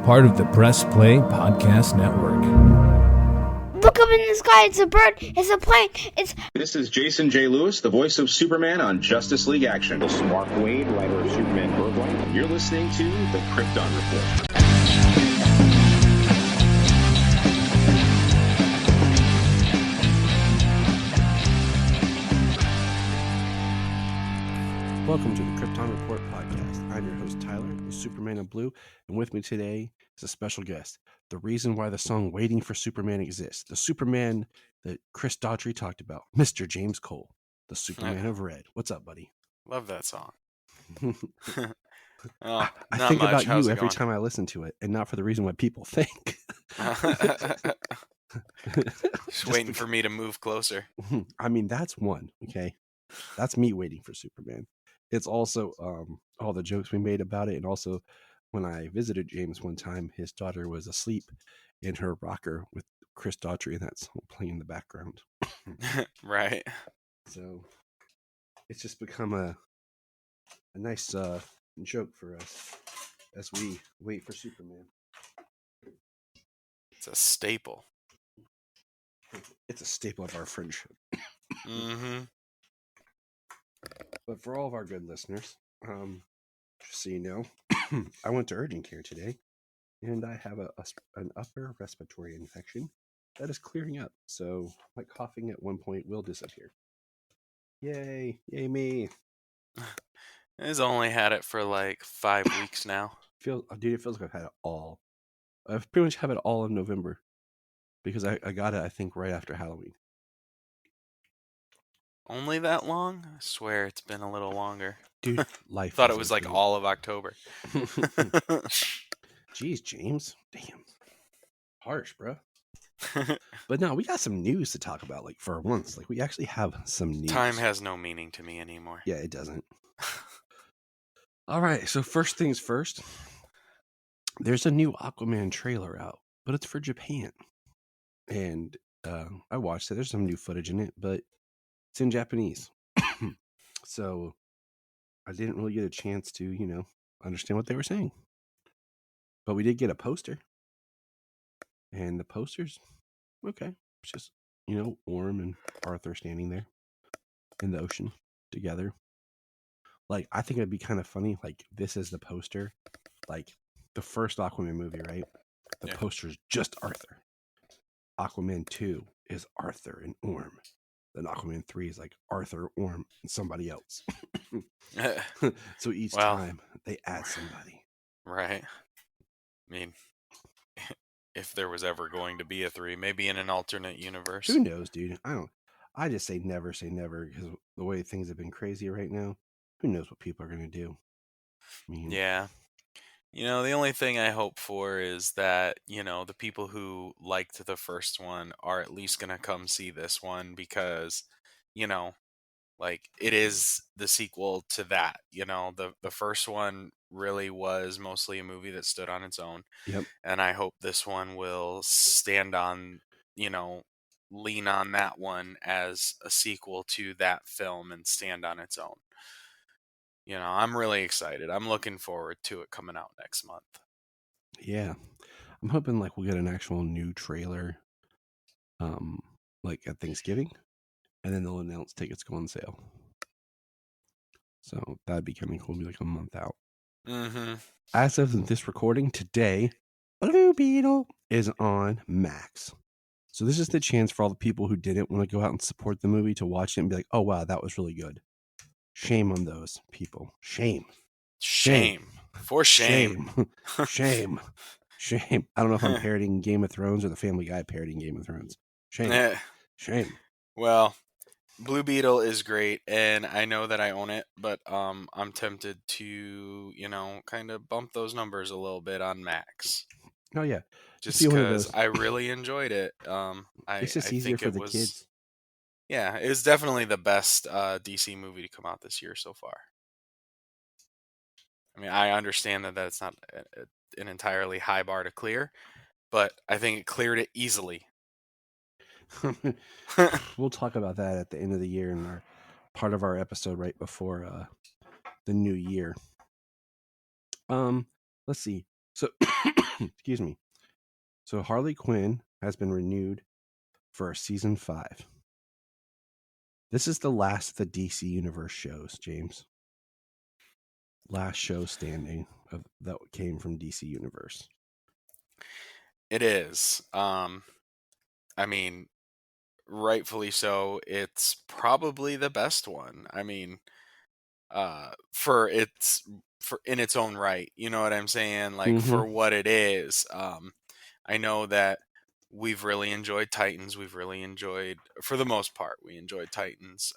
part of the Press Play Podcast Network. Look up in the sky, it's a bird, it's a plane, This is Jason J. Lewis, the voice of Superman on Justice League Action. This is Mark Wade, writer of Superman Birthright. You're listening to the Krypton Report. Welcome to the Krypton Report podcast. I'm your host, Tyler, the Superman of Blue, and with me today is a special guest. The reason why the song Waiting for Superman exists. The Superman that Chris Daughtry talked about. Mr. James Cole, the Superman of Red. What's up, buddy? Love that song. I think about you every time I listen to it, and not for the reason why people think. Just waiting for me to move closer. I mean, that's one, okay? That's me waiting for Superman. It's also all the jokes we made about it, and also when I visited James one time, his daughter was asleep in her rocker with Chris Daughtry, and that song playing in the background. Right. So it's just become a nice joke for us as we wait for Superman. It's a staple. It's a staple of our friendship. Mm-hmm. But for all of our good listeners, just so you know, I went to urgent care today, and I have an upper respiratory infection that is clearing up. So my coughing at one point will disappear. Yay! Yay me! He's only had it for like 5 weeks now. It feels like I've had it all. I've pretty much have it all in November because I got it, I think, right after Halloween. Only that long? I swear it's been a little longer. Dude, life. Thought it was like all of October. Jeez, James. Damn. Harsh, bro. But no, we got some news to talk about, like, for once. Like, we actually have some news. Time has no meaning to me anymore. Yeah, it doesn't. All right, so first things first. There's a new Aquaman trailer out, but it's for Japan. And I watched it. There's some new footage in it, but it's in Japanese. So I didn't really get a chance to, understand what they were saying. But we did get a poster. And the poster's okay. It's just, Orm and Arthur standing there in the ocean together. Like, I think it'd be kind of funny. Like, this is the poster. Like, the first Aquaman movie, right? The poster's just Arthur. Aquaman 2 is Arthur and Orm. Then Aquaman 3 is like Arthur, Orm, and somebody else. So each time they add somebody. Right. I mean, if there was ever going to be a 3, maybe in an alternate universe. Who knows, dude? I just say never because the way things have been crazy right now, who knows what people are going to do? I mean, yeah. The only thing I hope for is that, the people who liked the first one are at least going to come see this one because, like, it is the sequel to that. The first one really was mostly a movie that stood on its own. Yep. And I hope this one will stand on, lean on that one as a sequel to that film and stand on its own. I'm really excited. I'm looking forward to it coming out next month. Yeah. I'm hoping like we'll get an actual new trailer like at Thanksgiving, and then they'll announce tickets go on sale. So that'd be kind of cool. Be like a month out. Mm-hmm. As of this recording today, Blue Beetle is on Max. So this is the chance for all the people who didn't want to go out and support the movie to watch it and be like, oh wow, that was really good. Shame on those people. Shame. For shame. Shame. I don't know if I'm parodying Game of Thrones or the Family Guy parodying Game of Thrones. Shame. Shame. Well, Blue Beetle is great, and I know that I own it, but I'm tempted to, kind of bump those numbers a little bit on Max. Oh yeah. Just because I really enjoyed it. It's just easier for the kids. Yeah, it was definitely the best DC movie to come out this year so far. I mean, I understand that that's not an entirely high bar to clear, but I think it cleared it easily. We'll talk about that at the end of the year in part of our episode right before the new year. Let's see. So, excuse me. So Harley Quinn has been renewed for season 5. This is the last of the DC Universe shows, James. Last show standing that came from DC Universe. It is. I mean, rightfully so. It's probably the best one. I mean, for in its own right. You know what I'm saying? Like for what it is. I know that we've really enjoyed Titans. We've really enjoyed, for the most part, we enjoyed Titans.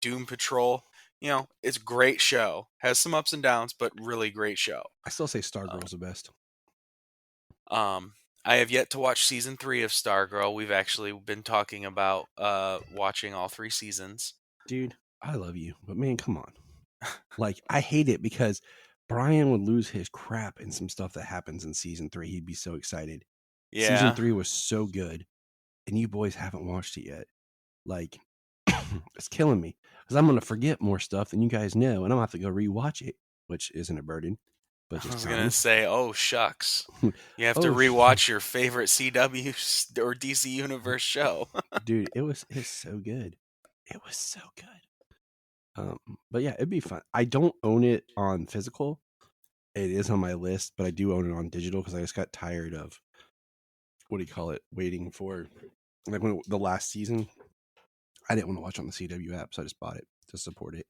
Doom Patrol, you know, it's a great show. Has some ups and downs, but really great show. I still say Stargirl's the best. I have yet to watch season 3 of Stargirl. We've actually been talking about watching all 3 seasons. Dude, I love you, but man, come on. Like, I hate it because Brian would lose his crap in some stuff that happens in season 3. He'd be so excited. Yeah. Season 3 was so good, and you boys haven't watched it yet. Like, it's killing me because I'm going to forget more stuff than you guys know, and I'm going to have to go rewatch it, which isn't a burden. But I was going to say, oh, shucks. You have to rewatch your favorite CW or DC Universe show. Dude, it's so good. It was so good. But yeah, it'd be fun. I don't own it on physical. It is on my list, but I do own it on digital because I just got tired of, waiting for, like, when the last season. I didn't want to watch on the CW app, so I just bought it to support it.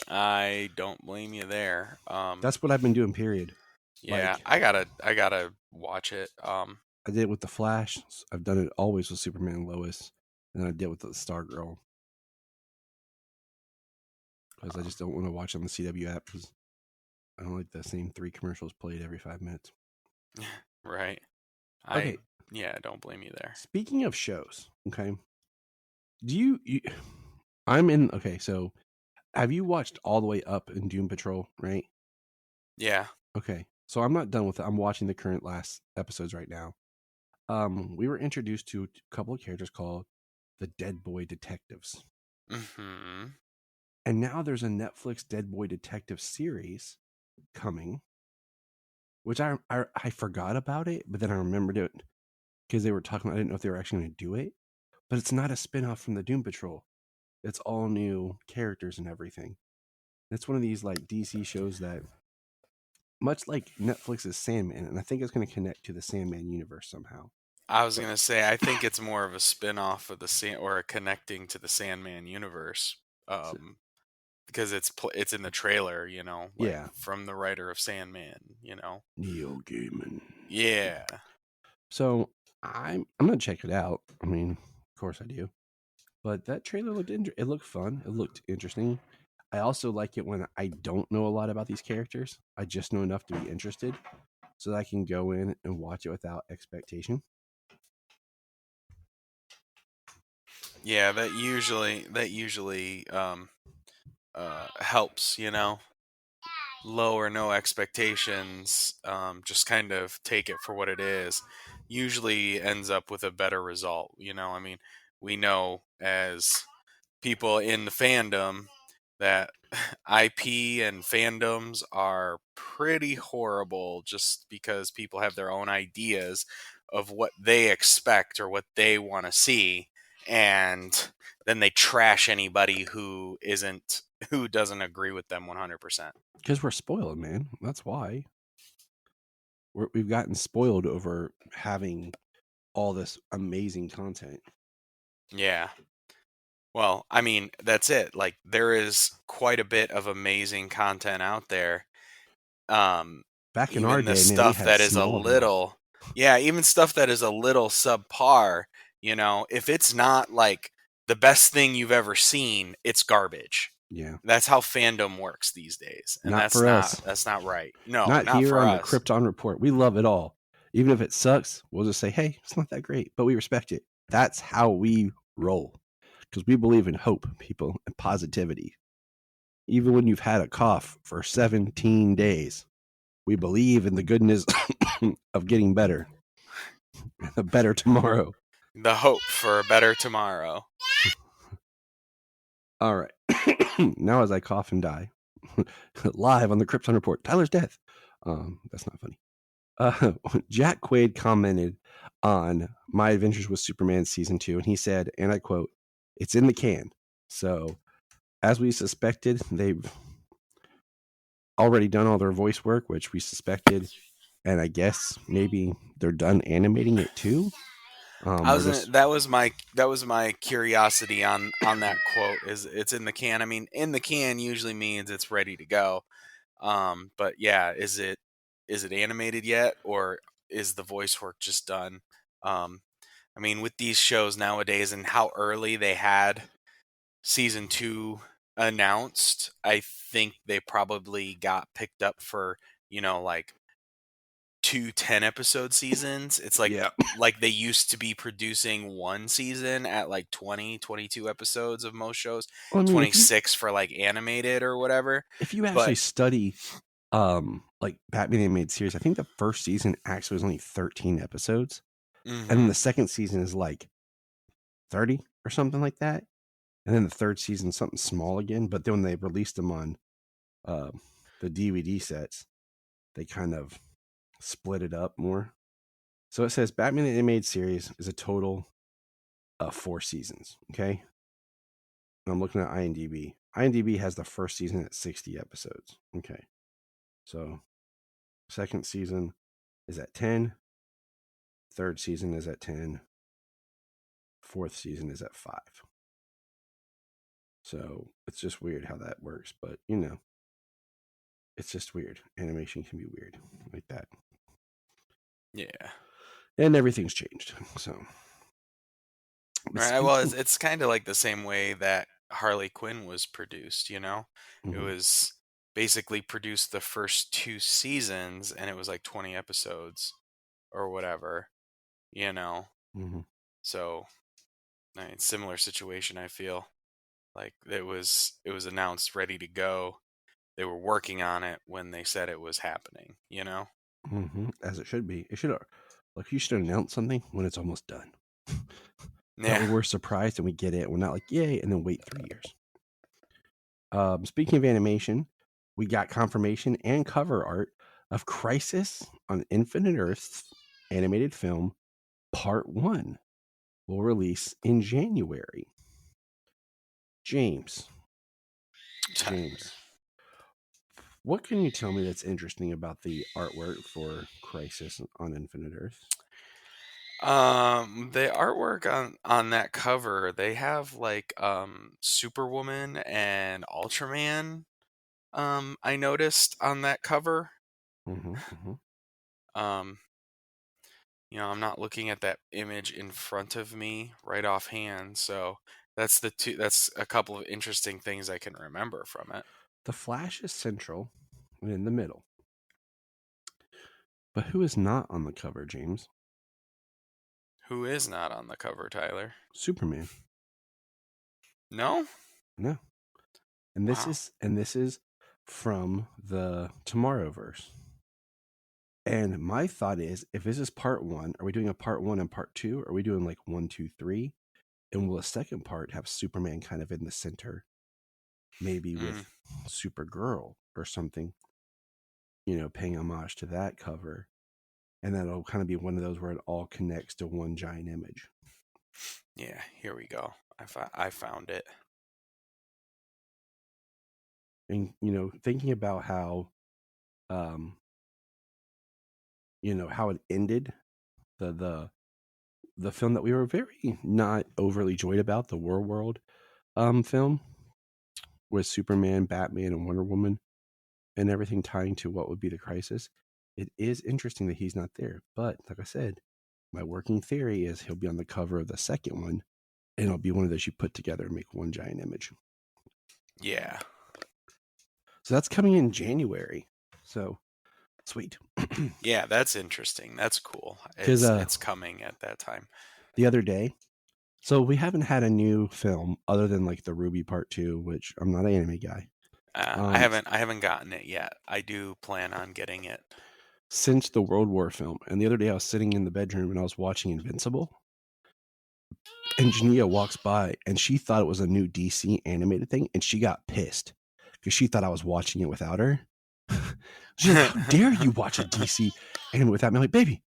I don't blame you there. That's what I've been doing, period. Yeah, like, I gotta watch it. I did it with the Flash. I've done it always with Superman and Lois, and then I did it with the Stargirl. Because I just don't want to watch on the CW app because I don't like the same 3 commercials played every 5 minutes. Right. Okay. I don't blame you there. Speaking of shows, okay. So have you watched all the way up in Doom Patrol, right? Yeah. Okay. So I'm not done with it. I'm watching the current last episodes right now. We were introduced to a couple of characters called the Dead Boy Detectives. Mm-hmm. And now there's a Netflix Dead Boy Detective series coming, which I forgot about it, but then I remembered it because they were talking. I didn't know if they were actually going to do it, but it's not a spinoff from the Doom Patrol. It's all new characters and everything. It's one of these like DC shows that, much like Netflix's Sandman, and I think it's going to connect to the Sandman universe somehow. I was going to say, I think it's more of a spin-off of or connecting to the Sandman universe. Because it's in the trailer, you know, from the writer of Sandman, you know, Neil Gaiman. Yeah. So I'm gonna check it out. I mean, of course I do. But that trailer looked fun. It looked interesting. I also like it when I don't know a lot about these characters. I just know enough to be interested, so that I can go in and watch it without expectation. Yeah, that usually helps, you know. Low or no expectations, just kind of take it for what it is. Usually ends up with a better result, you know. I mean, we know as people in the fandom that IP and fandoms are pretty horrible just because people have their own ideas of what they expect or what they want to see, and then they trash anybody who doesn't agree with them 100%. Because we're spoiled, man. That's why. We've gotten spoiled over having all this amazing content. Yeah. Well, I mean, that's it. Like, there is quite a bit of amazing content out there. Back in our day, stuff that is a little, even stuff that is a little subpar. You know, if it's not like the best thing you've ever seen, it's garbage. Yeah, that's how fandom works these days, and that's not right. No, not here on the Krypton Report. We love it all, even if it sucks. We'll just say, "Hey, it's not that great," but we respect it. That's how we roll, because we believe in hope, people, and positivity. Even when you've had a cough for 17 days, we believe in the goodness of getting better, a better tomorrow. The hope for a better tomorrow. All right. Now as I cough and die, live on the Krypton Report, Tyler's death. That's not funny. Jack Quaid commented on My Adventures with Superman season 2, and he said, and I quote, "It's in the can." So, as we suspected, they've already done all their voice work, which we suspected, and I guess maybe they're done animating it too. That was my curiosity on that quote. Is it's in the can? I mean, in the can usually means it's ready to go. But yeah, is it animated yet, or is the voice work just done? I mean, with these shows nowadays and how early they had season 2 announced, I think they probably got picked up for, like 2 10-episode seasons. It's like like they used to be producing one season at like 20, 22 episodes of most shows. Well, I mean, 26 for like animated or whatever. If you actually study like Batman animated series, I think the first season actually was only 13 episodes. And then the second season is like 30 or something like that. And then the third season, something small again. But then when they released them on the DVD sets, they kind of split it up more. So it says Batman animated series is a total of 4 seasons. Okay. And I'm looking at IMDb. IMDb has the first season at 60 episodes. Okay. So second season is at 10. Third season is at 10. Fourth season is at 5. So it's just weird how that works. But, it's just weird. Animation can be weird like that. Yeah. And everything's changed. So. Right. Well, it's kind of like the same way that Harley Quinn was produced, Mm-hmm. It was basically produced the first 2 seasons, and it was like 20 episodes or whatever, Mm-hmm. So, I mean, similar situation, I feel. Like it was announced ready to go. They were working on it when they said it was happening, Mm-hmm. As it should be. It should you should announce something when it's almost done. Yeah. We're surprised and we get it. We're not like, yay, and then wait 3 years. Speaking of animation, we got confirmation and cover art of Crisis on Infinite Earths animated film Part 1 will release in January. James, what can you tell me that's interesting about the artwork for Crisis on Infinite Earths? The artwork on that cover, they have like Superwoman and Ultraman. I noticed on that cover. Mm-hmm, mm-hmm. I'm not looking at that image in front of me right offhand, so that's a couple of interesting things I can remember from it. The Flash is central and in the middle. But who is not on the cover, James? Who is not on the cover, Tyler? Superman. No? No. And this is from the Tomorrowverse. And my thought is, if this is part 1, are we doing a part 1 and part 2? Or are we doing like 1, 2, 3? And will a second part have Superman kind of in the center? Maybe with Supergirl or something, paying homage to that cover. And then it'll kind of be one of those where it all connects to one giant image. Yeah, here we go. I found it. And, thinking about how, how it ended, the film that we were very not overly joyed about, the War film, with Superman, Batman, and Wonder Woman, and everything tying to what would be the Crisis. It is interesting that he's not there. But like I said, my working theory is he'll be on the cover of the second one, and it'll be one of those you put together and make one giant image. Yeah. So that's coming in January. So sweet. Yeah, that's interesting. That's cool. It's coming at that time. The other day, so we haven't had a new film other than like the Ruby Part 2, which I'm not an anime guy. I haven't gotten it yet. I do plan on getting it since the World War film. And the other day I was sitting in the bedroom and I was watching Invincible, and Jania walks by and she thought it was a new DC animated thing, and she got pissed because she thought I was watching it without her. She's like, how dare you watch a DC? And with that, I'm like, baby,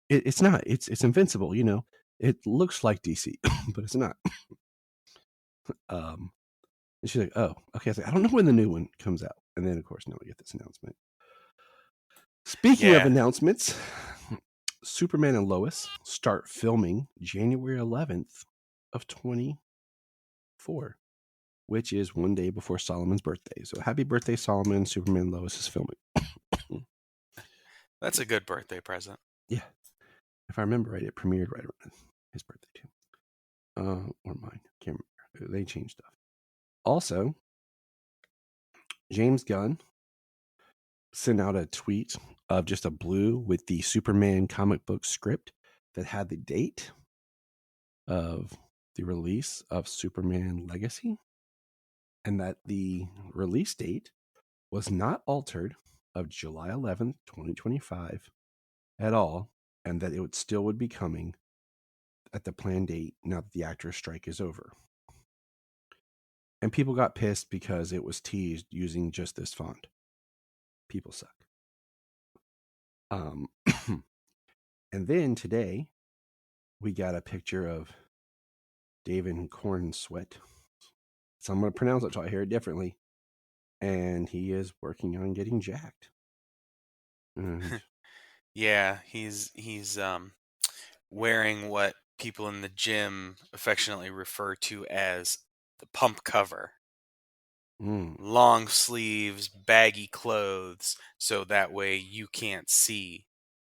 it's not. It's invincible. You know, it looks like DC, but it's not. And she's like, oh, okay. I was like, I don't know when the new one comes out. And then, of course, now we get this announcement. Speaking of announcements, Superman and Lois start filming January 11th of 24, which is one day before Solomon's birthday. So happy birthday, Solomon. Superman and Lois is filming. That's a good birthday present. Yeah. If I remember right, it premiered right around his birthday too. Or mine. Can't remember. They changed stuff. Also, James Gunn sent out a tweet of just a blue with the Superman comic book script that had the date of the release of Superman Legacy, and that the release date was not altered of July 11th, 2025 at all, and that it would be coming at the planned date now that the actors' strike is over. And people got pissed because it was teased using just this font. People suck. And then today, we got a picture of David Cornsweet. So I'm going to pronounce it so I hear it differently. And he is working on getting jacked. Yeah, he's wearing what people in the gym affectionately refer to as the pump cover. Long sleeves, baggy clothes, so that way you can't see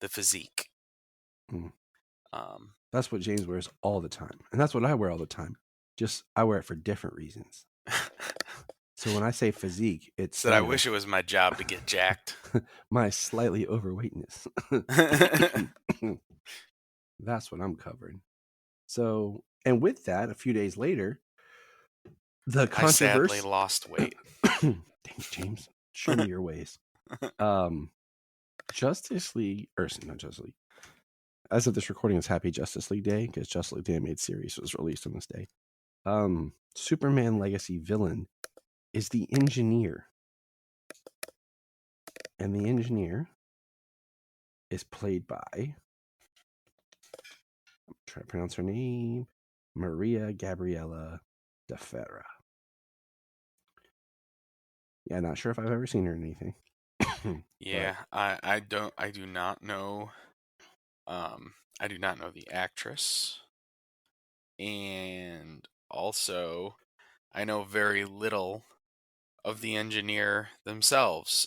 the physique. That's what James wears all the time. And that's what I wear all the time. Just I wear it for different reasons. So when I say physique, it's that I wish it was my job to get jacked. My slightly overweightness. That's what I'm covering. So, and with that, a few days later, the controversy. I sadly lost weight. Dang it, James. Show me your ways. Justice League, or not Justice League. As of this recording, it's Happy Justice League Day because Justice League the Animated Series was released on this day. Superman Legacy villain is the Engineer. And the Engineer is played by, I'm trying to pronounce her name, Maria Gabriela de Ferra. Yeah, not sure if I've ever seen her in anything. Yeah, I do not know. I do not know the actress, and also I know very little of the Engineer themselves.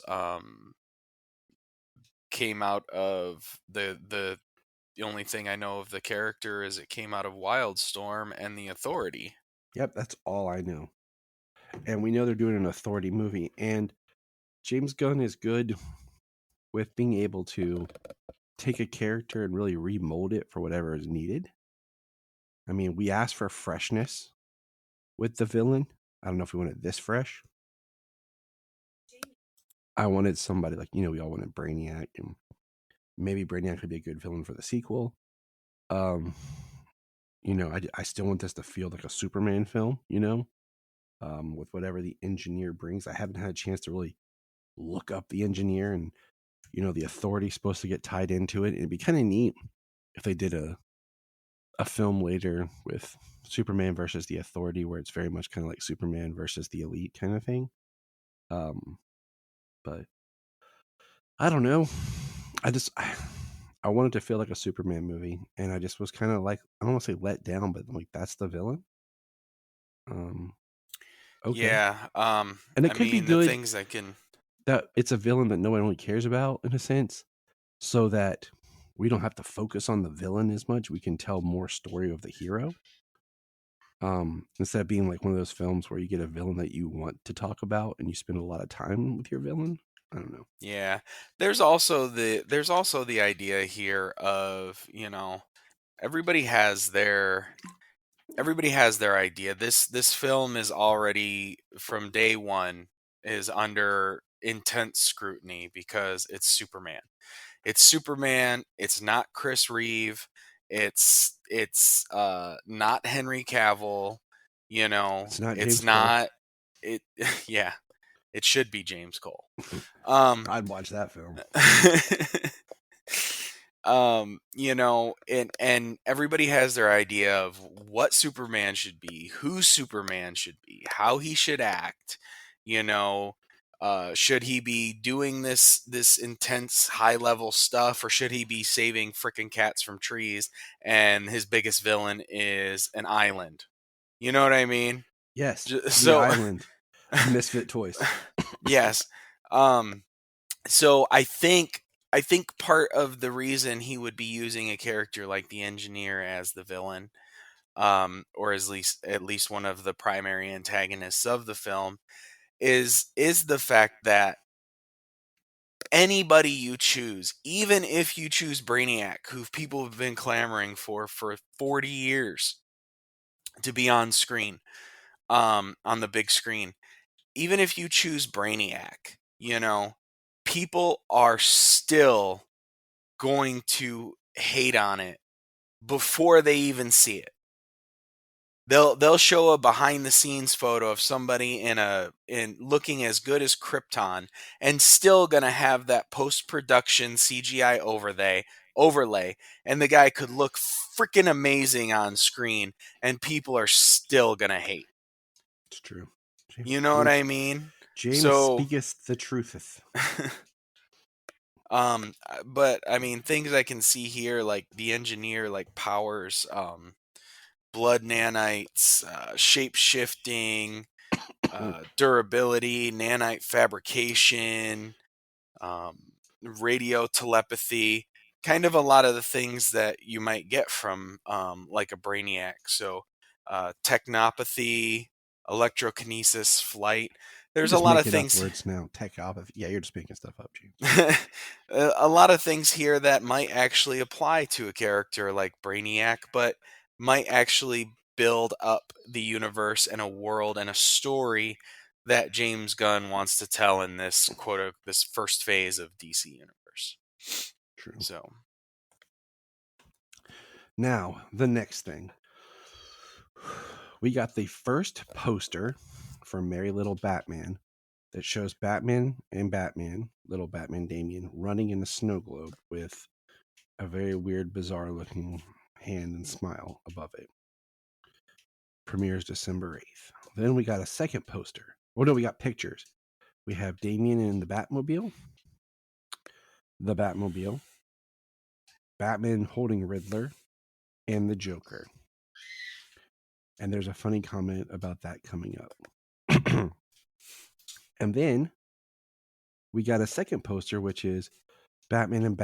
Came out of the only thing I know of the character is it came out of Wildstorm and the Authority. Yep, that's all I know. And we know they're doing an Authority movie, and James Gunn is good with being able to take a character and really remold it for whatever is needed. I mean, we asked for freshness with the villain. I don't know if we wanted this fresh. I wanted somebody like, we all wanted Brainiac, and maybe Brainiac could be a good villain for the sequel. I still want this to feel like a Superman film, with whatever the Engineer brings. I haven't had a chance to really look up the Engineer, and the Authority is supposed to get tied into it. It'd be kind of neat if they did a film later with Superman versus the Authority, where it's very much kind of like Superman versus the Elite kind of thing. But I don't know. I wanted to feel like a Superman movie, and I just was kind of like, I don't want to say let down, but like, that's the villain. Okay. Yeah. And it could be good. The things that it's a villain that no one really cares about, in a sense, so that we don't have to focus on the villain as much. We can tell more story of the hero. Instead of being like one of those films where you get a villain that you want to talk about and you spend a lot of time with your villain. I don't know. Yeah. There's also the idea here of, everybody has their idea. This film is already from day one is under intense scrutiny because it's Superman. It's Superman. It's not Chris Reeve. It's not Henry Cavill. It's not. It's not. It. Yeah. It should be James Cole. I'd watch that film. You know, and everybody has their idea of what Superman should be, who Superman should be, how he should act. You know, should he be doing this intense high level stuff, or should he be saving frickin' cats from trees? And his biggest villain is an island. You know what I mean? Yes. The So island. Misfit toys. yes. So I think part of the reason he would be using a character like the engineer as the villain, or at least one of the primary antagonists of the film, is the fact that anybody you choose, even if you choose Brainiac, who people have been clamoring for 40 years to be on screen, on the big screen, even if you choose Brainiac, you know, people are still going to hate on it before they even see it. They'll show a behind the scenes photo of somebody in looking as good as Krypton, and still gonna have that post production CGI overlay, and the guy could look freaking amazing on screen, and people are still gonna hate. It's true. You know what I mean? James So, speaketh the trutheth. but I mean, things I can see here, like the engineer, like powers, blood nanites, shape shifting, durability, nanite fabrication, radio telepathy, kind of a lot of the things that you might get from like a Brainiac. So technopathy, electrokinesis, flight. There's a lot of things. Words now. Techopathy. Yeah, you're just making stuff up, James. A lot of things here that might actually apply to a character like Brainiac, but might actually build up the universe and a world and a story that James Gunn wants to tell in this this first phase of DC Universe. True. So now the next thing, we got the first poster for Merry Little Batman that shows Batman and little Batman Damian, running in a snow globe with a very weird, bizarre looking hand and smile above it. Premieres December 8th. Then we got a second poster. Oh no, we got pictures. We have Damian in the Batmobile, Batman holding Riddler, and the Joker. And there's a funny comment about that coming up. And then we got a second poster, which is Batman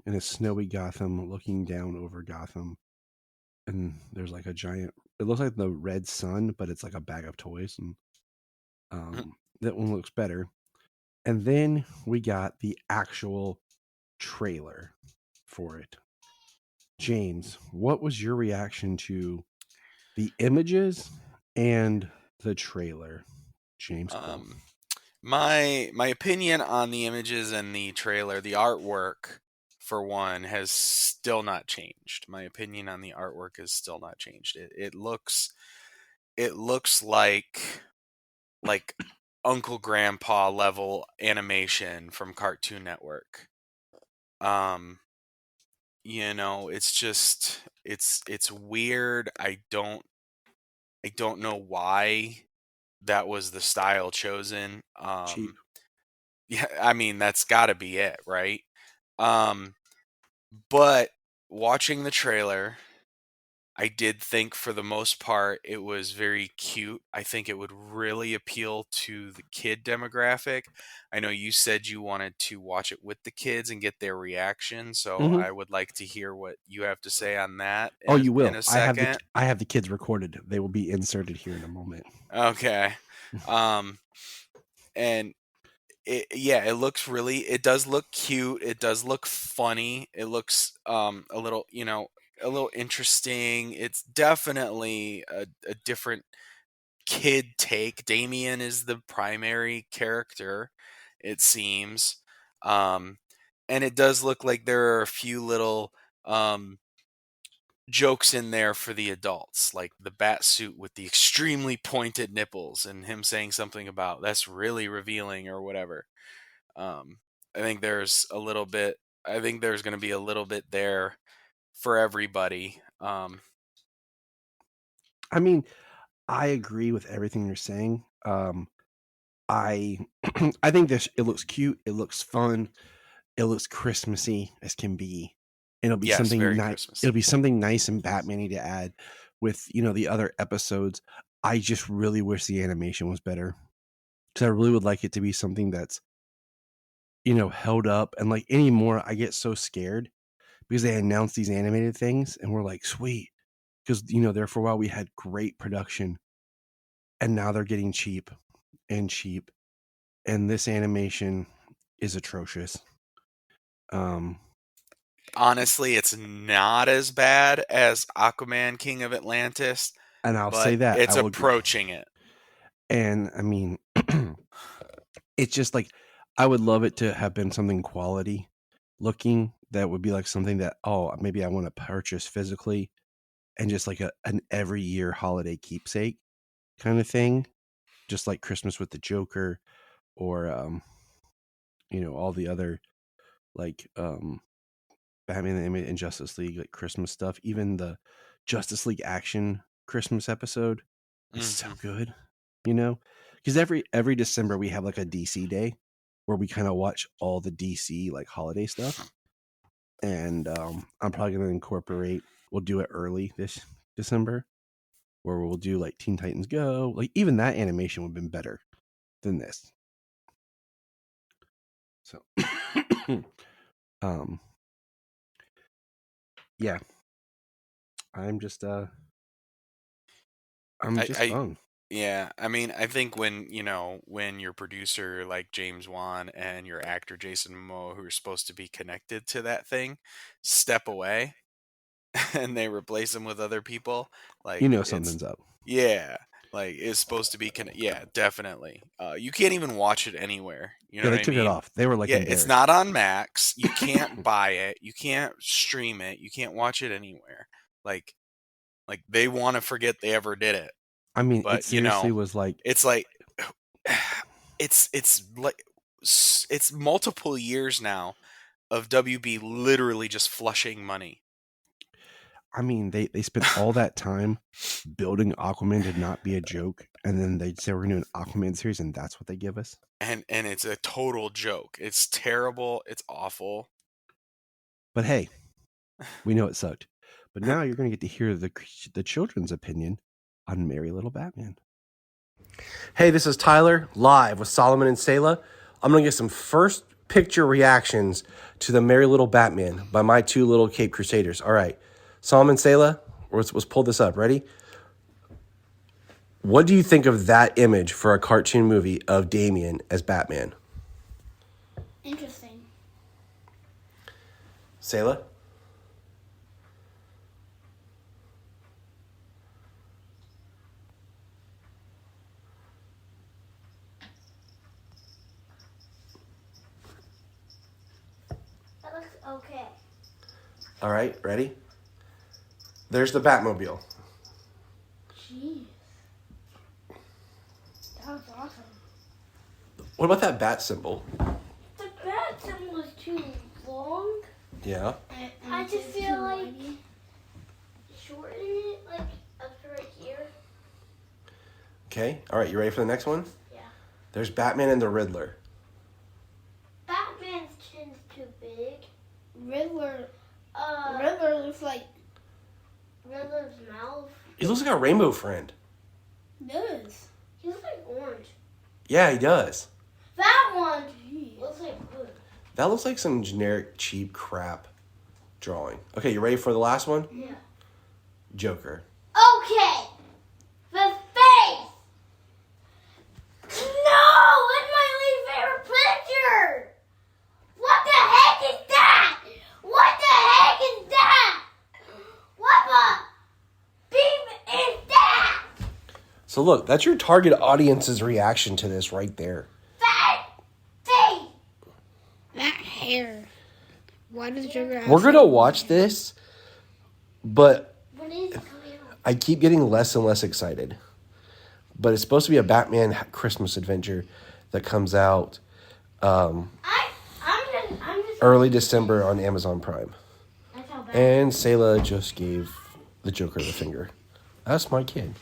in a snowy Gotham looking down over Gotham. And there's like a giant, it looks like the red sun, but it's like a bag of toys. And that one looks better. And then we got the actual trailer for it. James, what was your reaction to the images and the trailer? James? my opinion on the images and the trailer, the artwork, for one, has still not changed. My opinion on the artwork has still not changed. It looks like Uncle Grandpa level animation from Cartoon Network. You know, it's just it's weird. I don't know why that was the style chosen. Cheap. Yeah, I mean, that's got to be it, right? But watching the trailer, I did think for the most part it was very cute. I think it would really appeal to the kid demographic. I know you said you wanted to watch it with the kids and get their reaction, so I would like to hear what you have to say on that. You will. In a second. I have the kids recorded. They will be inserted here in a moment. Okay. And it does look cute. It does look funny. It looks a little interesting. It's definitely a different kid take. Damian is the primary character, it seems. And it does look like there are a few little jokes in there for the adults, like the bat suit with the extremely pointed nipples and him saying something about that's really revealing or whatever. I think there's a little bit I think there's going to be a little bit there for everybody. I mean, I agree with everything you're saying. I I think it looks cute. It looks fun. It looks Christmassy as can be. It'll be Yes, something very nice. Christmassy. It'll be something nice and Batman-y to add with the other episodes. I just really wish the animation was better, because I really would like it to be something that's held up. And like anymore, I get so scared because they announce these animated things and we're like, sweet, because there for a while we had great production, and now they're getting cheap, and this animation is atrocious. Honestly, it's not as bad as Aquaman King of Atlantis, and I'll but say that it's I will agree. approaching it. And I mean, it's just like, I would love it to have been something quality looking that would be like something that, oh, maybe I want to purchase physically, and just like an every year holiday keepsake kind of thing, just like Christmas with the Joker, or all the other like Batman and Justice League like Christmas stuff. Even the Justice League Action Christmas episode is so good, because every December we have like a DC day where we kind of watch all the DC like holiday stuff, and I'm probably going to incorporate. We'll do it early this December, where we'll do like Teen Titans Go. Like even that animation would have been better than this. So, yeah, I'm just bummed. Yeah, I mean, I think when your producer like James Wan and your actor Jason Momoa, who are supposed to be connected to that thing, step away and they replace them with other people, like something's up. Yeah, like it's supposed to be yeah, definitely. You can't even watch it anywhere. You know they what took I mean? it off. They were like, yeah, it's not on Max. You can't buy it. You can't stream it. You can't watch it anywhere. Like they want to forget they ever did it. I mean, But it seriously was like, it's like it's like it's multiple years now of WB literally just flushing money. I mean, they spent all that time building Aquaman to not be a joke, and then they say we're going to do an Aquaman series, and that's what they give us. And it's a total joke. It's terrible. It's awful. But hey, we know it sucked. But now you're going to get to hear the children's opinion on Merry Little Batman. Hey, this is Tyler, live with Solomon and Selah. I'm going to get some first picture reactions to the Merry Little Batman by my two little Cape Crusaders. All right, Solomon, Selah, let's pull this up. Ready? What do you think of that image for a cartoon movie of Damian as Batman? Interesting. Selah? That looks okay. All right, ready? There's the Batmobile. Jeez. That was awesome. What about that bat symbol? The bat symbol was too long. Yeah. I just feel like shorten it like up to right here. Okay, all right, you ready for the next one? Yeah. There's Batman and the Riddler. Batman's chin's too big. Riddler looks like Riddler's mouth. He looks like a rainbow friend. Does. He looks like orange. Yeah, he does. That one looks like blue. That looks like some generic, cheap crap drawing. Okay, you ready for the last one? Yeah. Joker. Okay. The face. No, it's my least favorite picture. What the heck is that? What the heck is that? What the beep is that? So look, that's your target audience's reaction to this right there. That face. That hair. Why does Joker have We're going to watch this, but When is it coming out? I keep getting less and less excited. But it's supposed to be a Batman Christmas adventure that comes out. I'm just early December on Amazon Prime. That's how bad. And Sayla just gave the Joker the finger. That's my kid.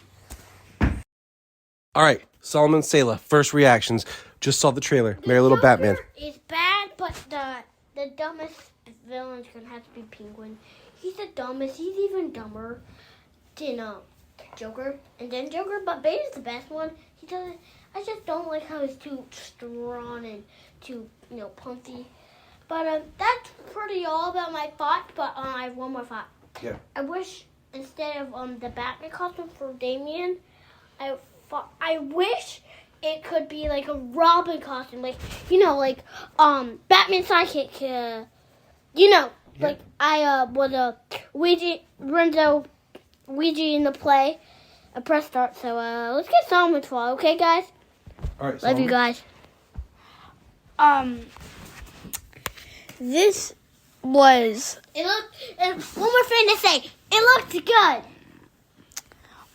All right, Solomon, Sayla, first reactions. Just saw the trailer. Merry Little Batman. It's bad, but the dumbest villain's gonna have to be Penguin. He's the dumbest. He's even dumber than Joker. And then Joker, but Bane's the best one. He doesn't. I just don't like how he's too strong and too pumpy. But that's pretty all about my thoughts. But I have one more thought. Yeah. I wish instead of the Batman costume for Damien, I wish it could be like a Robin costume, like Batman sidekick. Like I was a Renzo Ouija in the play. I press start. So let's get Solomon's fall, okay, guys? All right, Love you guys. This was It looked. One more thing to say. It looked good.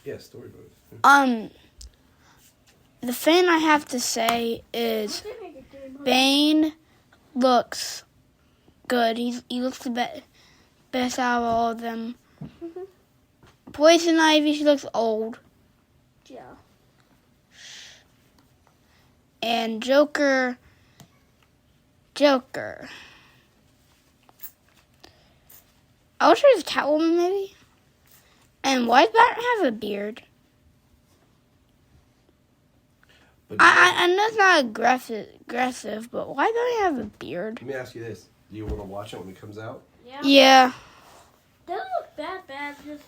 Yeah, storyboard. The thing I have to say is Bane looks good. He looks the best out of all of them. Poison Ivy, she looks old. Yeah. And Joker. I wish it was Catwoman, maybe. And why does Batman have a beard? I know it's not aggressive, but why don't he have a beard? Let me ask you this. Do you want to watch it when it comes out? Yeah. Doesn't look bad. Just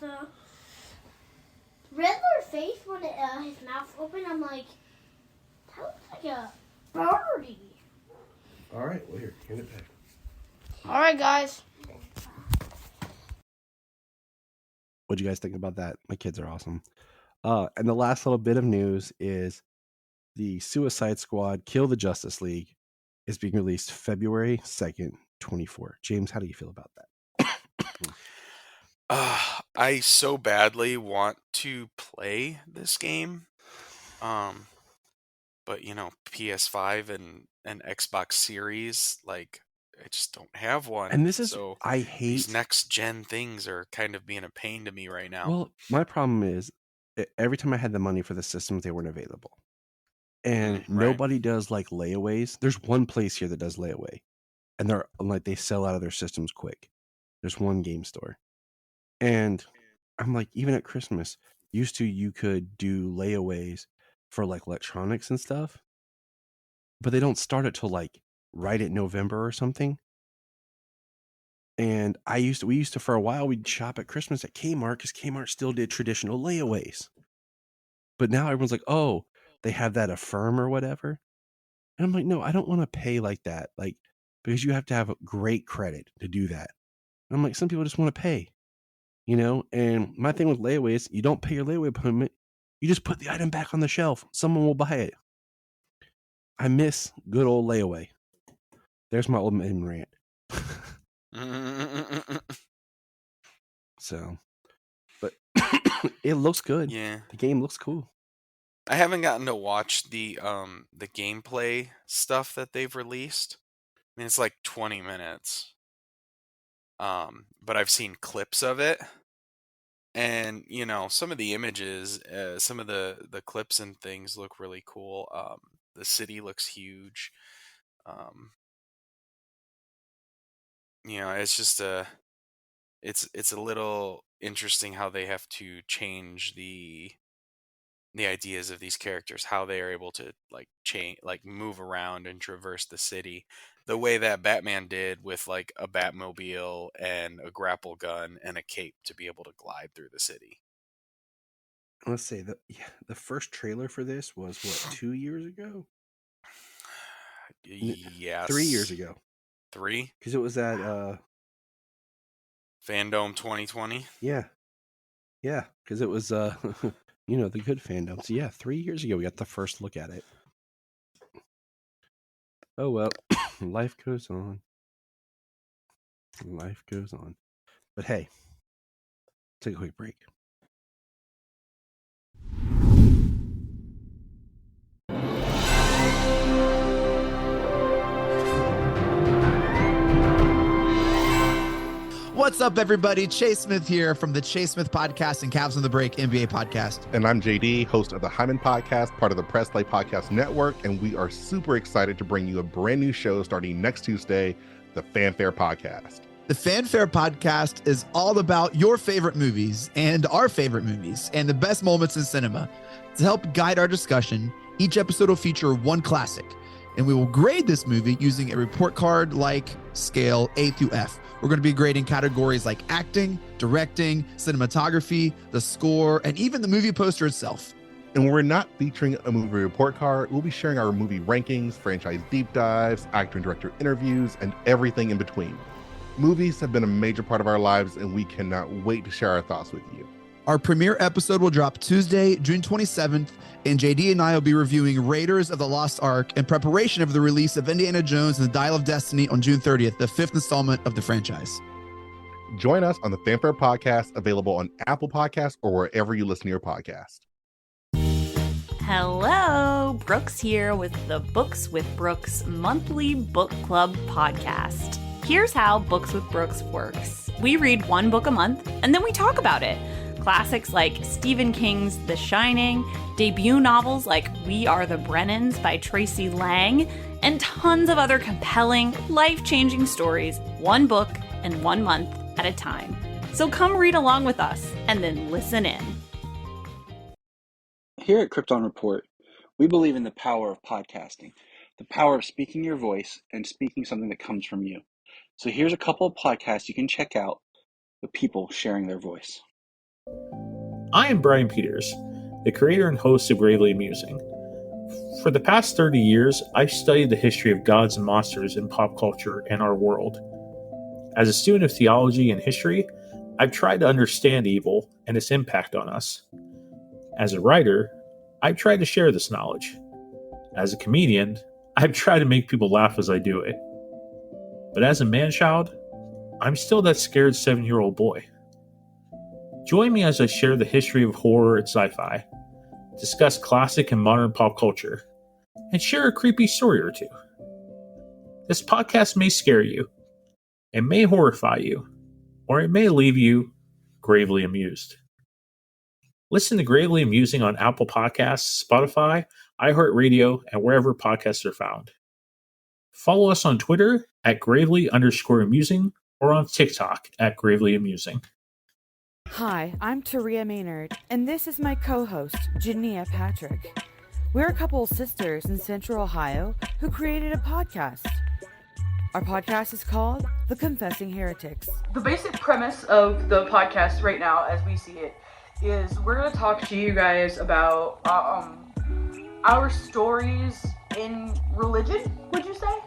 Riddler's face when his mouth open. I'm like, that looks like a birdie. All right, well, here, hand it back. All right, guys. What'd you guys think about that? My kids are awesome. And the last little bit of news is the Suicide Squad Kill the Justice League is being released February 2nd, 2024. James, how do you feel about that? I so badly want to play this game. But PS5 and Xbox Series, like, I just don't have one. And this is, so I hate... these next gen things are kind of being a pain to me right now. Well, my problem is every time I had the money for the systems, they weren't available. And Right. nobody does like layaways. There's one place here that does layaway. And they're like, they sell out of their systems quick. There's one game store. And I'm like, even at Christmas, used to you could do layaways for like electronics and stuff. But they don't start it till like right at November or something. And we used to for a while, we'd shop at Christmas at Kmart because Kmart still did traditional layaways. But now everyone's like, oh, they have that Affirm or whatever. And I'm like, no, I don't want to pay like that. Like, because you have to have great credit to do that. And I'm like, some people just want to pay, and my thing with layaway is you don't pay your layaway payment. You just put the item back on the shelf. Someone will buy it. I miss good old layaway. There's my old man rant. So, but it looks good. Yeah. The game looks cool. I haven't gotten to watch the gameplay stuff that they've released. I mean, it's like 20 minutes. But I've seen clips of it. And, some of the images, some of the clips and things look really cool. The city looks huge. It's just it's a little interesting how they have to change the ideas of these characters, how they are able to move around and traverse the city the way that Batman did with like a Batmobile and a grapple gun and a cape to be able to glide through the city. Let's say the first trailer for this was 2 years ago? Yes. 3 years ago. 3? Because it was at Fandom 2020. Yeah, because it was the good fandom. So yeah, 3 years ago we got the first look at it. Oh well, life goes on. Life goes on. But hey, take a quick break. What's up, everybody? Chase Smith here from the Chase Smith Podcast and Cavs on the Break NBA podcast. And I'm JD, host of the Hyman Podcast, part of the Press Play Podcast Network, and we are super excited to bring you a brand new show starting next Tuesday, the Fanfare Podcast. The Fanfare Podcast is all about your favorite movies and our favorite movies and the best moments in cinema. To help guide our discussion, each episode will feature one classic, and we will grade this movie using a report card-like scale A through F. We're going to be grading categories like acting, directing, cinematography, the score, and even the movie poster itself. And when we're not featuring a movie report card, we'll be sharing our movie rankings, franchise deep dives, actor and director interviews, and everything in between. Movies have been a major part of our lives, and we cannot wait to share our thoughts with you. Our premiere episode will drop Tuesday, June 27th, and JD and I will be reviewing Raiders of the Lost Ark in preparation of the release of Indiana Jones and the Dial of Destiny on June 30th, the 5th installment of the franchise. Join us on the Fanfare Podcast, available on Apple Podcasts or wherever you listen to your podcast. Hello, Brooks here with the Books with Brooks monthly book club podcast. Here's how Books with Brooks works. We read one book a month, and then we talk about it. Classics like Stephen King's The Shining, debut novels like We Are the Brennans by Tracy Lang, and tons of other compelling, life-changing stories, one book and 1 month at a time. So come read along with us, and then listen in. Here at Krypton Report, we believe in the power of podcasting, the power of speaking your voice and speaking something that comes from you. So here's a couple of podcasts you can check out with people sharing their voice. I am Brian Peters, the creator and host of Gravely Amusing. For the past 30 years, I've studied the history of gods and monsters in pop culture and our world. As a student of theology and history, I've tried to understand evil and its impact on us. As a writer, I've tried to share this knowledge. As a comedian, I've tried to make people laugh as I do it. But as a man-child, I'm still that scared 7-year-old boy. Join me as I share the history of horror and sci-fi, discuss classic and modern pop culture, and share a creepy story or two. This podcast may scare you, it may horrify you, or it may leave you gravely amused. Listen to Gravely Amusing on Apple Podcasts, Spotify, iHeartRadio, and wherever podcasts are found. Follow us on Twitter at gravely_amusing or on TikTok at Gravely Amusing. Hi, I'm Taria Maynard, and this is my co-host, Jania Patrick. We're a couple of sisters in Central Ohio who created a podcast. Our podcast is called The Confessing Heretics. The basic premise of the podcast right now, as we see it, is we're going to talk to you guys about our stories in religion, would you say?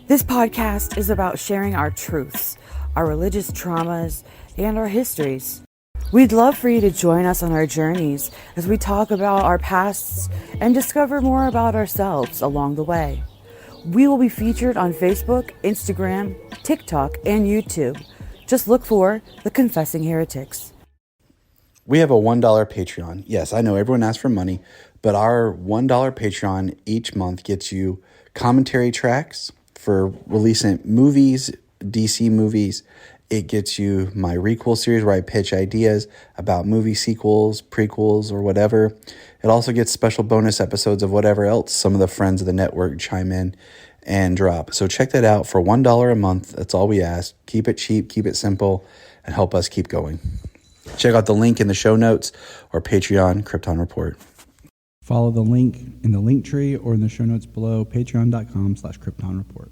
This podcast is about sharing our truths, our religious traumas, and our histories. We'd love for you to join us on our journeys as we talk about our pasts and discover more about ourselves along the way. We will be featured on Facebook, Instagram, TikTok, and YouTube. Just look for The Confessing Heretics. We have a $1 Patreon. Yes, I know everyone asks for money, but our $1 Patreon each month gets you commentary tracks for releasing movies, DC movies. It gets you my Requel series where I pitch ideas about movie sequels, prequels, or whatever. It also gets special bonus episodes of whatever else some of the friends of the network chime in and drop. So check that out for $1 a month. That's all we ask. Keep it cheap, keep it simple, and help us keep going. Check out the link in the show notes or Patreon Krypton Report. Follow the link in the link tree or in the show notes below, patreon.com/Krypton Report.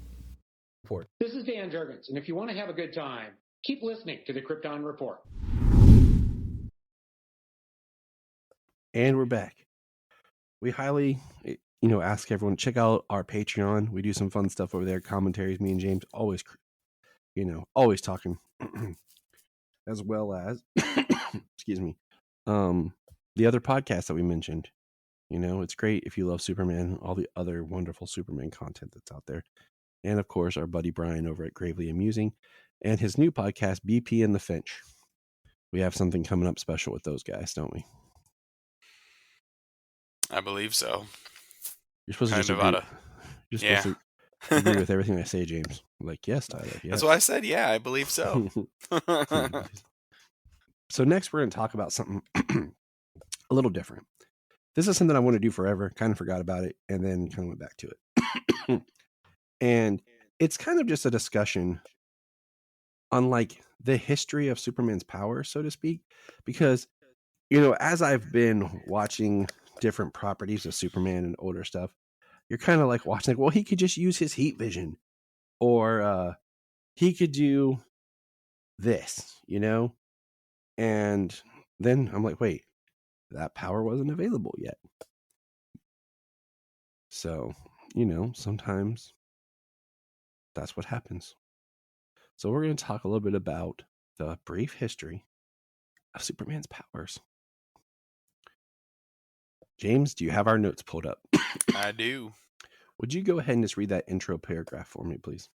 This is Dan Jurgens, and if you want to have a good time, keep listening to the Krypton Report. And we're back. We highly, ask everyone to check out our Patreon. We do some fun stuff over there. Commentaries, me and James always talking, as well as, excuse me, the other podcasts that we mentioned. It's great if you love Superman, all the other wonderful Superman content that's out there. And of course, our buddy Brian over at Gravely Amusing and his new podcast, BP and the Finch. We have something coming up special with those guys, don't we? I believe so. You're supposed to kind just of agree. out of, You're supposed You agree with everything I say, James? I'm like, yes, Tyler. Yes. That's why I said, yeah, I believe so. So next we're going to talk about something a little different. This is something I want to do forever. Kind of forgot about it and then kind of went back to it. And it's kind of just a discussion on like the history of Superman's power, so to speak, because, you know, as I've been watching different properties of Superman and older stuff, you're kind of like watching, like, well, he could just use his heat vision, or he could do this, you know? And then I'm like, wait, that power wasn't available yet. So, you know, sometimes that's what happens. So we're going to talk a little bit about the brief history of Superman's powers. James, do you have our notes pulled up? I do. Would you go ahead and just read that intro paragraph for me, please?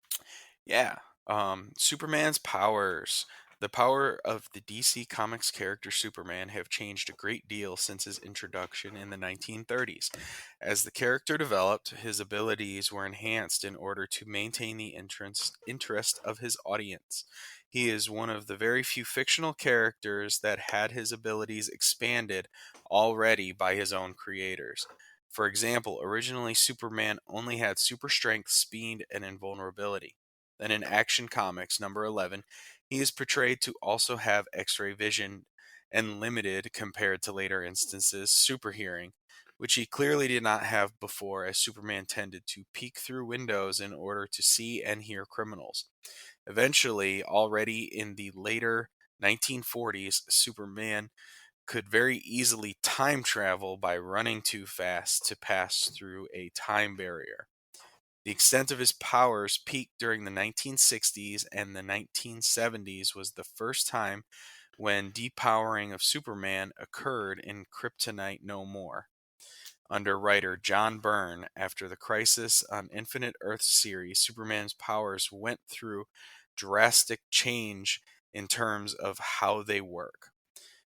Yeah. Superman's powers. The power of the DC Comics character Superman have changed a great deal since his introduction in the 1930s. As the character developed, his abilities were enhanced in order to maintain the interest of his audience. He is one of the very few fictional characters that had his abilities expanded already by his own creators. For example, originally Superman only had super strength, speed, and invulnerability. Then in Action Comics number 11, he is portrayed to also have X-ray vision and limited, compared to later instances, super hearing, which he clearly did not have before, as Superman tended to peek through windows in order to see and hear criminals. Eventually, already in the later 1940s, Superman could very easily time travel by running too fast to pass through a time barrier. The extent of his powers peaked during the 1960s, and the 1970s was the first time when depowering of Superman occurred in Kryptonite No More. Under writer John Byrne, after the Crisis on Infinite Earths series, Superman's powers went through drastic change in terms of how they work.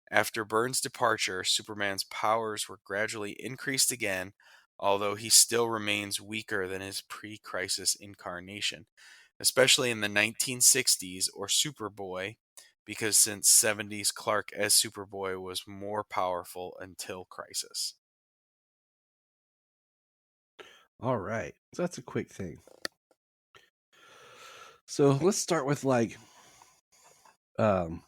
After Byrne's departure, Superman's powers were gradually increased again, although he still remains weaker than his pre-Crisis incarnation, especially in the 1960s or Superboy, because since 70s Clark as Superboy was more powerful until Crisis. All right. So that's a quick thing. So let's start with like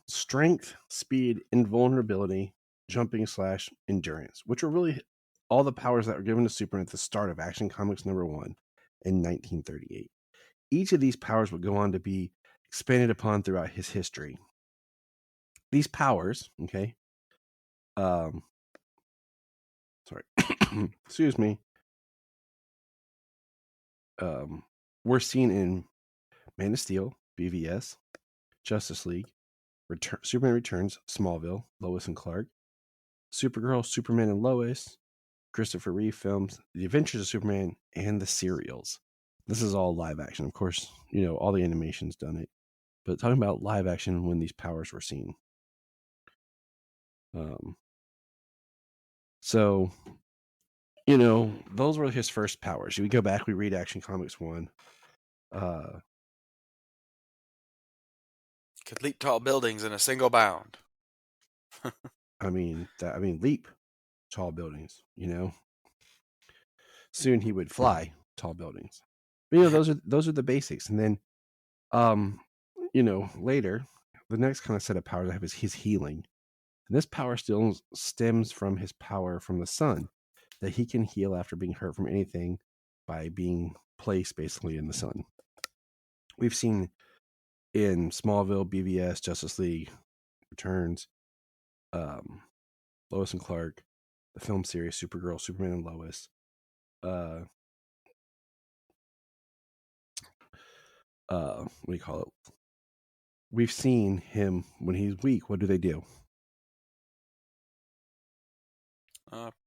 strength, speed, invulnerability, jumping / endurance, which are really all the powers that were given to Superman at the start of Action Comics number 1 in 1938. Each of these powers would go on to be expanded upon throughout his history. These powers, okay, excuse me, we're seen in Man of Steel, BVS, Justice League, Superman Returns, Smallville, Lois and Clark, Supergirl, Superman and Lois, Christopher Reeve films, The Adventures of Superman, and the serials. This is all live action. Of course, you know, all the animation's done it. But talking about live action when these powers were seen. So, you know, those were his first powers. We go back, we read Action Comics 1. Could leap tall buildings in a single bound. leap tall buildings, you know. Soon he would fly tall buildings. But, you know, those are the basics. And then you know, later, the next kind of set of powers I have is his healing. And this power still stems from his power from the sun, that he can heal after being hurt from anything by being placed basically in the sun. We've seen in Smallville, BVS, Justice League Returns, Lois and Clark, the film series, Supergirl, Superman and Lois, what do you call it? We've seen him when he's weak. What do they do?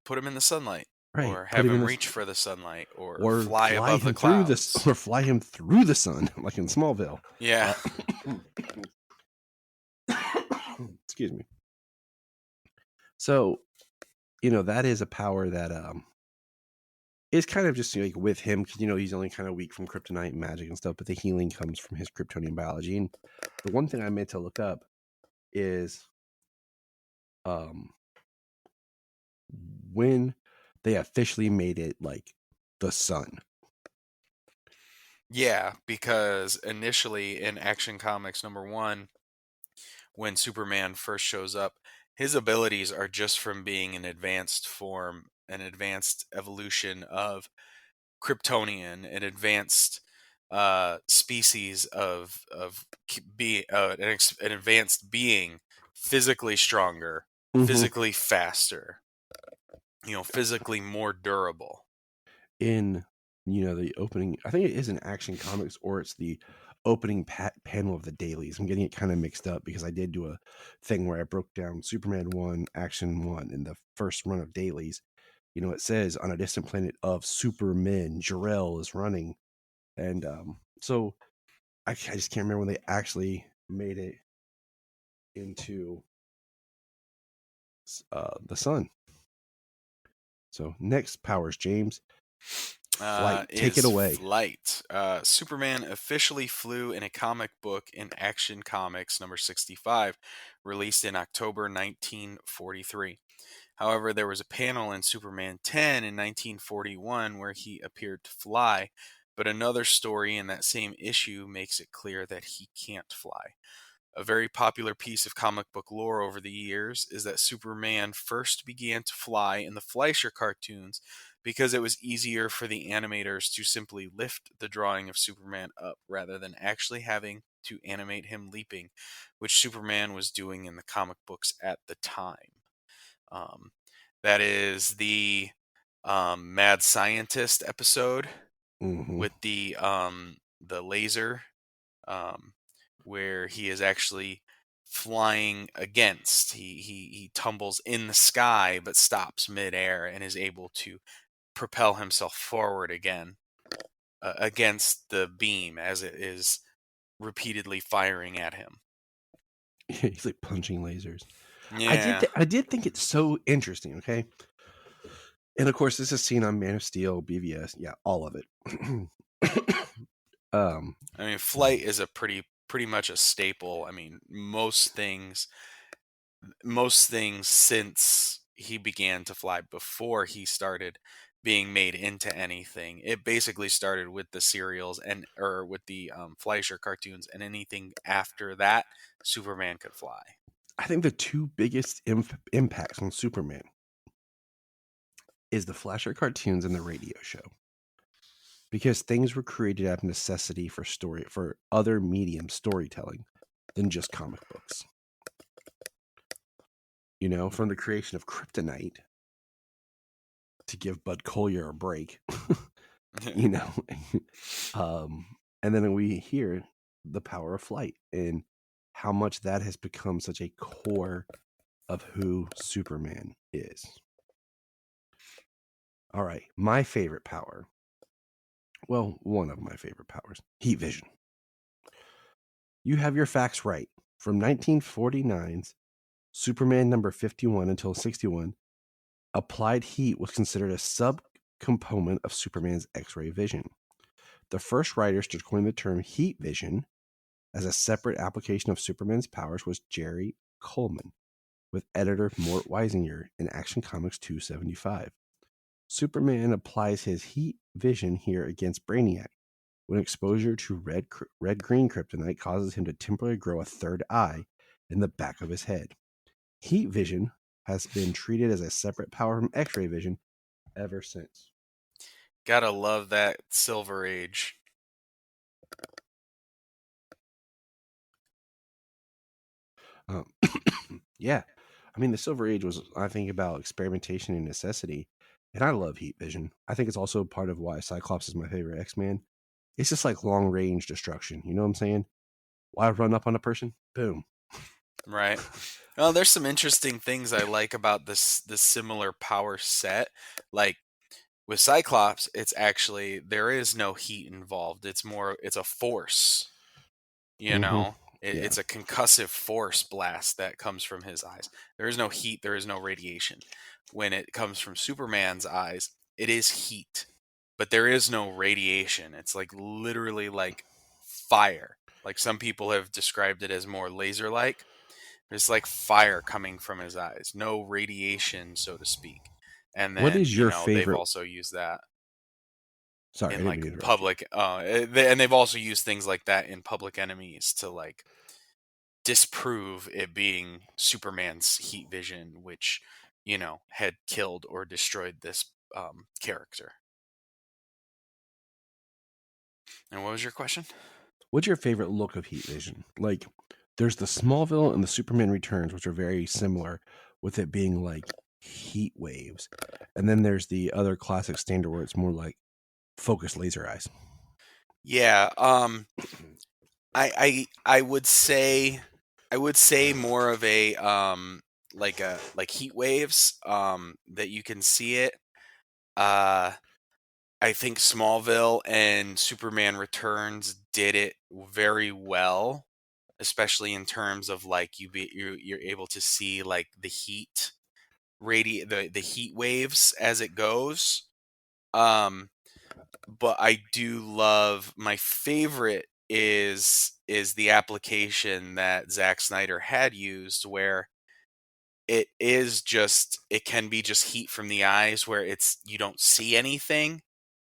Put him in the sunlight, right? Or have him reach for the sunlight, or fly above the clouds, or fly him through the sun, like in Smallville. Yeah. Excuse me. So, you know, that is a power that it's kind of just like with him because he's only kind of weak from kryptonite and magic and stuff, but the healing comes from his Kryptonian biology. And the one thing I meant to look up is when they officially made it like the sun. Yeah, because initially in Action Comics #1, when Superman first shows up, his abilities are just from being an advanced form, an advanced evolution of Kryptonian, an advanced species of an advanced being, physically stronger, physically faster, physically more durable. In the opening, I think it is in Action Comics or it's the opening panel of the dailies. I'm getting it kind of mixed up because I did do a thing where I broke down Superman 1, Action 1 in the first run of dailies. It says on a distant planet of Supermen, Jor-El is running. And so I just can't remember when they actually made it into the sun. So next powers, James. Flight. Take it away. Flight. Superman officially flew in a comic book in Action Comics #65, released in October 1943. However, there was a panel in Superman 10 in 1941 where he appeared to fly, but another story in that same issue makes it clear that he can't fly. A very popular piece of comic book lore over the years is that Superman first began to fly in the Fleischer cartoons because it was easier for the animators to simply lift the drawing of Superman up rather than actually having to animate him leaping, which Superman was doing in the comic books at the time. That is the Mad Scientist episode with the laser, where he is actually flying against. He tumbles in the sky but stops midair and is able to propel himself forward again against the beam as it is repeatedly firing at him. He's like punching lasers. Yeah. I did think it's so interesting, okay? And of course, this is seen on Man of Steel, BVS, yeah, all of it. I mean, flight is a pretty much a staple. I mean, most things since he began to fly, before he started being made into anything, it basically started with the serials or with the Fleischer cartoons, and anything after that, Superman could fly. I think the two biggest impacts on Superman is the Fleischer cartoons and the radio show, because things were created out of necessity for other medium storytelling than just comic books. From the creation of Kryptonite to give Bud Collyer a break, and then we hear the power of flight and how much that has become such a core of who Superman is. All right, my favorite power. Well, one of my favorite powers, heat vision. You have your facts right. From 1949's Superman number 51 until 61, applied heat was considered a subcomponent of Superman's X-ray vision. The first writers to coin the term heat vision as a separate application of Superman's powers was Jerry Coleman, with editor Mort Weisinger in Action Comics 275. Superman applies his heat vision here against Brainiac, when exposure to red-green kryptonite causes him to temporarily grow a third eye in the back of his head. Heat vision has been treated as a separate power from X-ray vision ever since. Gotta love that Silver Age. Yeah. I mean, the Silver Age was, I think, about experimentation and necessity. And I love heat vision. I think it's also part of why Cyclops is my favorite X-Man. It's just like long-range destruction. You know what I'm saying? Why run up on a person? Boom. Right. Well, there's some interesting things I like about this similar power set. Like with Cyclops, it's actually, there is no heat involved. It's a force. It's a concussive force blast that comes from his eyes. There is no heat. There is no radiation. When it comes from Superman's eyes, it is heat. but there is no radiation. It's like literally like fire. Like some people have described it as more laser-like. There's like fire coming from his eyes, no radiation, so to speak. And then What is your they've favorite? also used that Sorry, I in didn't mean to like interrupt you. public, and they've also used things like that in Public Enemies to like disprove it being Superman's heat vision, which had killed or destroyed this character. And what was your question? What's your favorite look of heat vision? Like, there's the Smallville and the Superman Returns, which are very similar, with it being like heat waves, and then there's the other classic standard where it's more like focused laser eyes. Yeah, I would say more of a like heat waves that you can see it. I think Smallville and Superman Returns did it very well, especially in terms of like you're able to see like the heat the heat waves as it goes. But I do love, my favorite is the application that Zack Snyder had used, where it can be just heat from the eyes, where you don't see anything,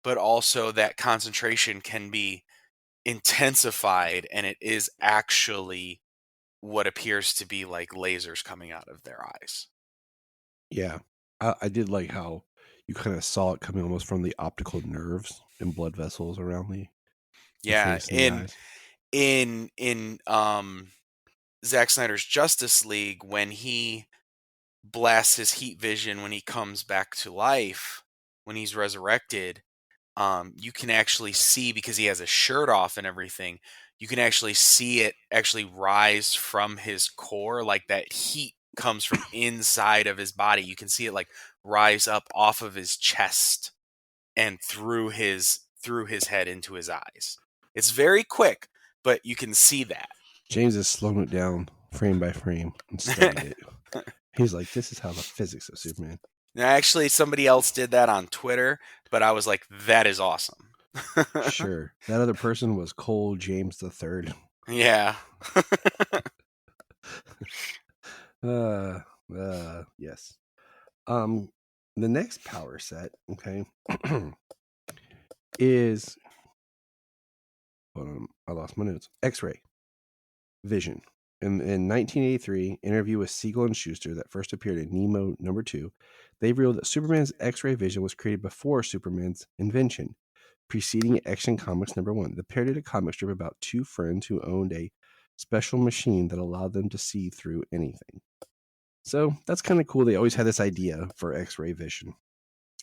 but also that concentration can be intensified, and it is actually what appears to be like lasers coming out of their eyes. Yeah, I did like how you kind of saw it coming almost from the optical nerves and blood vessels around the face and the eyes. In Zack Snyder's Justice League, when he blasts his heat vision, when he comes back to life, when he's resurrected, you can actually see, because he has a shirt off and everything, you can actually see it actually rise from his core, like that heat comes from inside of his body. You can see it like rise up off of his chest and through his head into his eyes. It's very quick, but you can see that. James is slowing it down frame by frame and studied it. He's like, this is how the physics of Superman. Now, actually, somebody else did that on Twitter, but I was like, that is awesome. Sure. That other person was Cole James III. Yeah. Yes. The next power set, okay, is, I lost my notes. X-ray vision. In 1983, interview with Siegel and Schuster that first appeared in Nemo #2, they revealed that Superman's X-ray vision was created before Superman's invention, preceding Action Comics #1. The parodied a comic strip about two friends who owned a special machine that allowed them to see through anything. So that's kind of cool. They always had this idea for X-ray vision.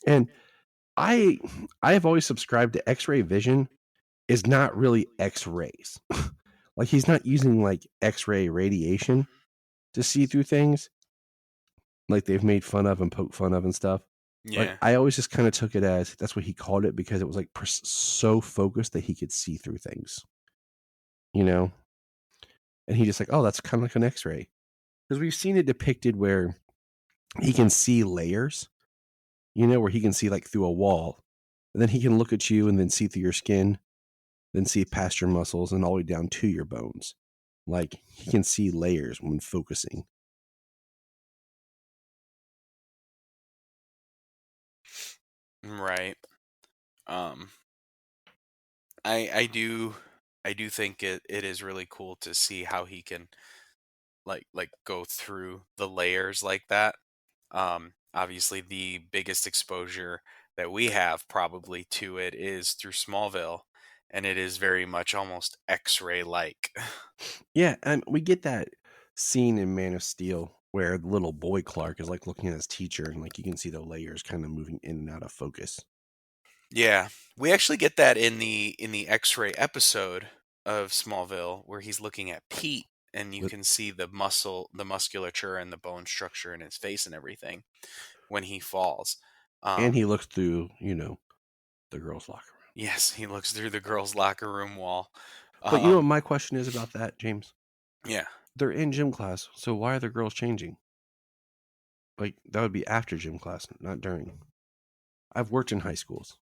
And I have always subscribed to X-ray vision is not really X-rays. Like, he's not using like X-ray radiation to see through things like they've made fun of and poked fun of and stuff. Yeah. Like, I always just kind of took it as that's what he called it, because it was like so focused that he could see through things, and he just like, oh, that's kind of like an X-ray, because we've seen it depicted where he can see layers, where he can see like through a wall, and then he can look at you and then see through your skin, then see past your muscles and all the way down to your bones. Like, he can see layers when focusing. Right. I do think it is really cool to see how he can like go through the layers like that. Obviously the biggest exposure that we have probably to it is through Smallville, and it is very much almost X-ray like. Yeah, and we get that scene in Man of Steel where the little boy Clark is like looking at his teacher, and like you can see the layers kind of moving in and out of focus. Yeah, we actually get that in the X-ray episode of Smallville, where he's looking at Pete, and you can see the musculature and the bone structure in his face and everything when he falls. And he looks through, the girls' locker room. Yes, he looks through the girls' locker room wall. But you know what my question is about that, James? Yeah. They're in gym class, so why are the girls changing? Like, that would be after gym class, not during. I've worked in high schools.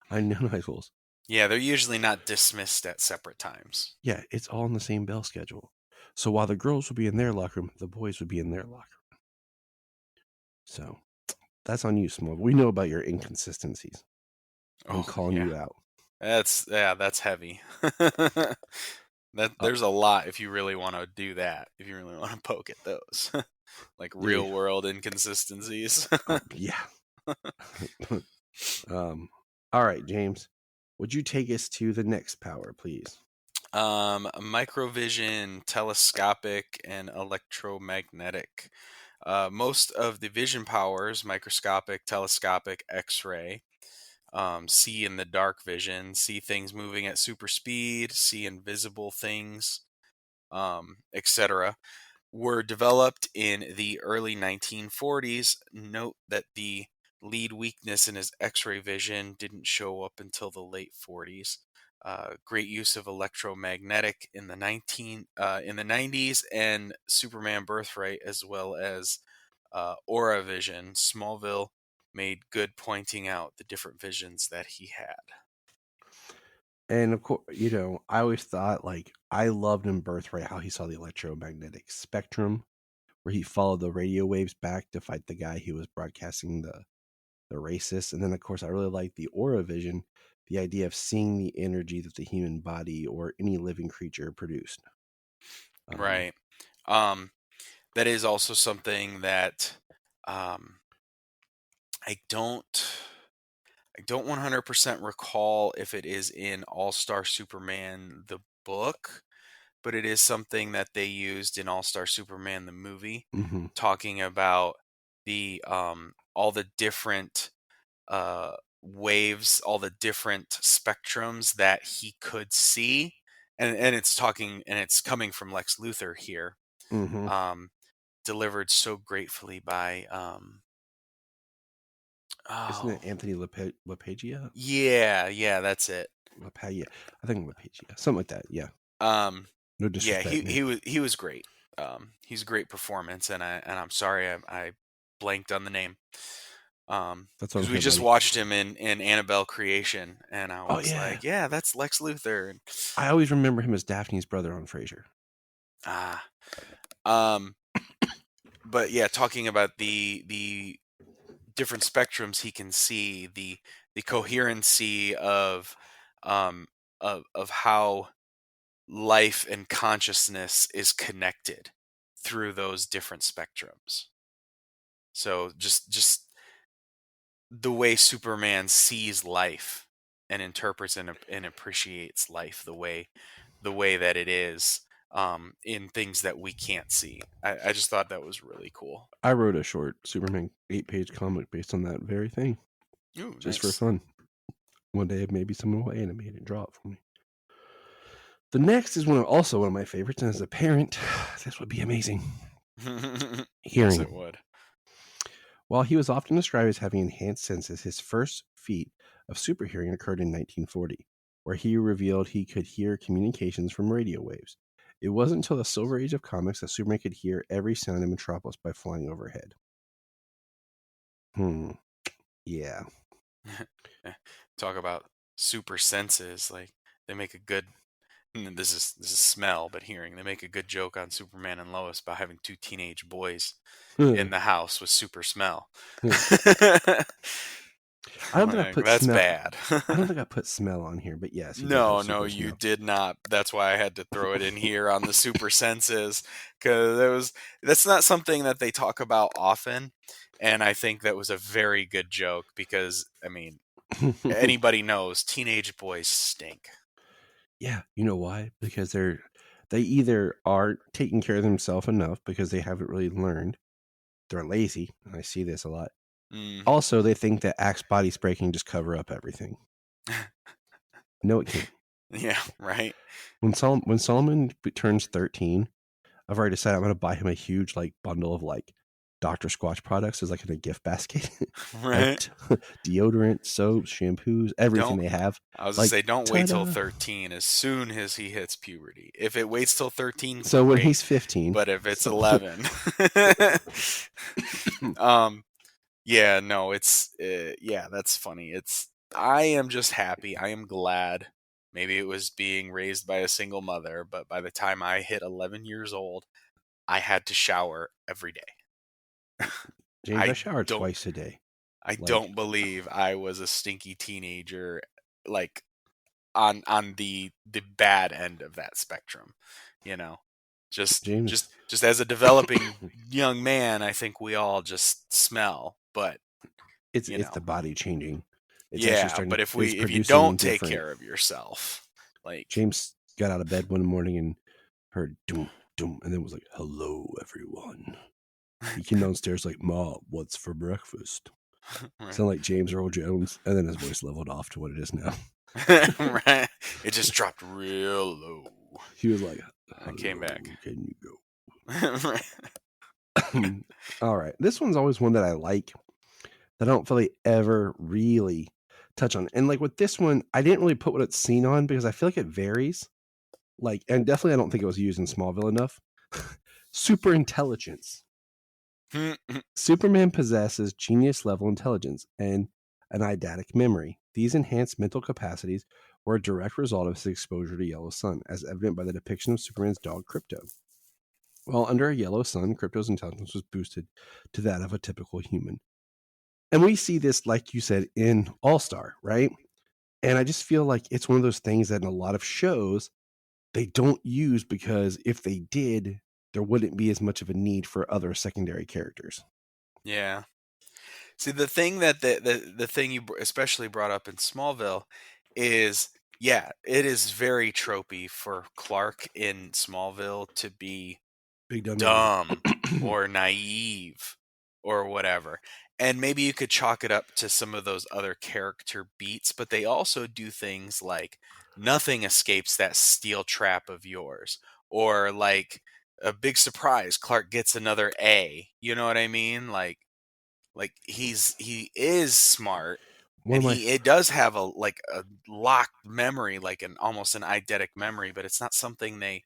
I know high schools. Yeah, they're usually not dismissed at separate times. Yeah, it's all in the same bell schedule. So while the girls would be in their locker room, the boys would be in their locker room. So that's on you, Small. We know about your inconsistencies. I'm calling you out. That's heavy. There's a lot if you really want to do that. If you really want to poke at those, like real world inconsistencies. Yeah. All right, James. Would you take us to the next power, please? Microvision, telescopic, and electromagnetic. Most of the vision powers, microscopic, telescopic, X-ray, see in the dark vision, see things moving at super speed, see invisible things, etc., were developed in the early 1940s. Note that the lead weakness in his X-ray vision didn't show up until the late 40s. Great use of electromagnetic in the 90s, and Superman Birthright, as well as Aura Vision. Smallville made good pointing out the different visions that he had. And of course, I always thought, like, I loved in Birthright how he saw the electromagnetic spectrum, where he followed the radio waves back to fight the guy who was broadcasting the racist. And then, of course, I really liked the Aura Vision, the idea of seeing the energy that the human body or any living creature produced. Right. That is also something that I don't 100% recall if it is in All-Star Superman the book, but it is something that they used in All-Star Superman the movie, talking about the all the different waves, all the different spectrums that he could see, and it's coming from Lex Luthor here, delivered so gratefully by isn't it Anthony LaPaglia? Yeah, that's it. LaPaglia, I think LaPaglia, something like that. Yeah. No disrespect. Yeah, he was great. He's a great performance, and I'm sorry I blanked on the name. That's because we just watched him in Annabelle Creation, and I was like, yeah, that's Lex Luthor. And I always remember him as Daphne's brother on Frasier. But yeah, talking about the different spectrums he can see, the coherency of how life and consciousness is connected through those different spectrums. So just the way Superman sees life and interprets and appreciates life, the way that it is in things that we can't see. I just thought that was really cool. I wrote a short Superman 8-page comic based on that very thing. Ooh, just nice. for fun. One day maybe someone will animate it and draw it for me. The next is also one of my favorites, and as a parent, this would be amazing. Hearing. Yes, it would. While he was often described as having enhanced senses, his first feat of super hearing occurred in 1940, where he revealed he could hear communications from radio waves. It wasn't until the Silver Age of comics that Superman could hear every sound in Metropolis by flying overhead. Yeah. Talk about super senses. Like, they make a good... This is smell, but hearing. They make a good joke on Superman and Lois about having two teenage boys in the house with super smell. I don't think I put that's smell. Bad. I don't think I put smell on here, but yes. No, you did not. That's why I had to throw it in here on the super senses, because that's not something that they talk about often, and I think that was a very good joke because, I mean, anybody knows teenage boys stink. Yeah, you know why? Because they either aren't taking care of themselves enough because they haven't really learned. They're lazy, and I see this a lot. Also, they think that Axe body spray can just cover up everything. No, it can't. Yeah, right. When Solomon turns 13, I've already decided I'm going to buy him a huge bundle of Dr. Squatch products as in a gift basket. Right. Deodorant, soaps, shampoos, everything they have. I was going to say, don't wait till 13 as soon as he hits puberty. If it waits till 13, so great, when he's 15. But if it's 11. Yeah, no, it's, yeah, that's funny. I am just happy. I am glad. Maybe it was being raised by a single mother, but by the time I hit 11 years old, I had to shower every day. James, I shower twice a day. I don't believe I was a stinky teenager, like on the bad end of that spectrum, you know. Just as a developing young man, I think we all just smell, but it's the body changing. It's but if you don't take care of yourself, like James got out of bed one morning and heard doom doom, and then was like, "Hello, everyone." He came downstairs like, "Ma, what's for breakfast?" Right. Sound like James Earl Jones, and then his voice leveled off to what it is now. Right, it just dropped real low. He was like, I came back. Can you go? All right, this one's always one that I like, that I don't really ever really touch on. And like with this one, I didn't really put what it's seen on because I feel like it varies. Like, and definitely I don't think it was used in Smallville enough. Super intelligence. Superman possesses genius level intelligence and an eidetic memory. These enhanced mental capacities were a direct result of his exposure to yellow sun, as evident by the depiction of Superman's dog Krypto. While under a yellow sun, Krypto's intelligence was boosted to that of a typical human. And we see this, like you said, in All-Star, right? And I just feel like it's one of those things that in a lot of shows, they don't use because if they did, there wouldn't be as much of a need for other secondary characters. Yeah. See, the thing that the thing you especially brought up in Smallville is, yeah, it is very tropey for Clark in Smallville to be Big dumb or naive or whatever. And maybe you could chalk it up to some of those other character beats, but they also do things like nothing escapes that steel trap of yours, or like a big surprise, Clark gets another A. You know what I mean? Like he is smart, and it does have a locked memory, like almost an eidetic memory, but it's not something they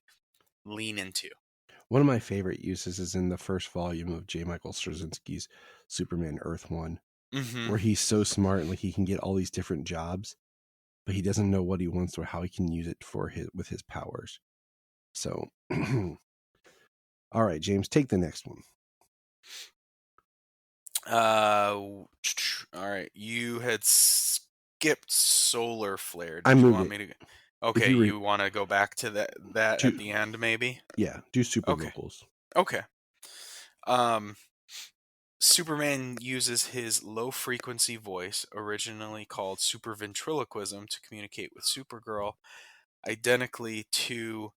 lean into. One of my favorite uses is in the first volume of J. Michael Straczynski's Superman Earth 1, where he's so smart and like he can get all these different jobs, but he doesn't know what he wants or how he can use it with his powers. So, all right, James, take the next one. All right, you had skipped Solar Flare. I Did you moved want it. me to? Okay, you want to go back to that at the end, maybe? Yeah, do super vocals. Okay. Superman uses his low-frequency voice, originally called super ventriloquism, to communicate with Supergirl, identically to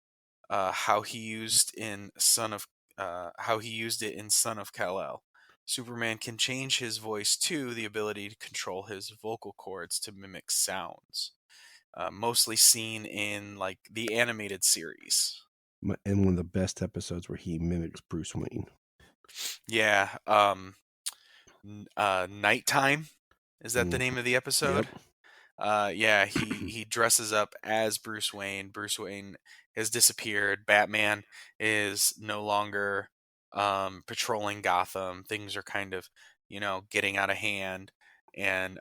how he used it in Son of Kal-El. Superman can change his voice too, the ability to control his vocal cords to mimic sounds. Mostly seen in like the animated series. And one of the best episodes where he mimics Bruce Wayne. Yeah. Nighttime. Is that the name of the episode? Yep. Yeah, he dresses up as Bruce Wayne. Bruce Wayne has disappeared. Batman is no longer patrolling Gotham. Things are kind of, getting out of hand. And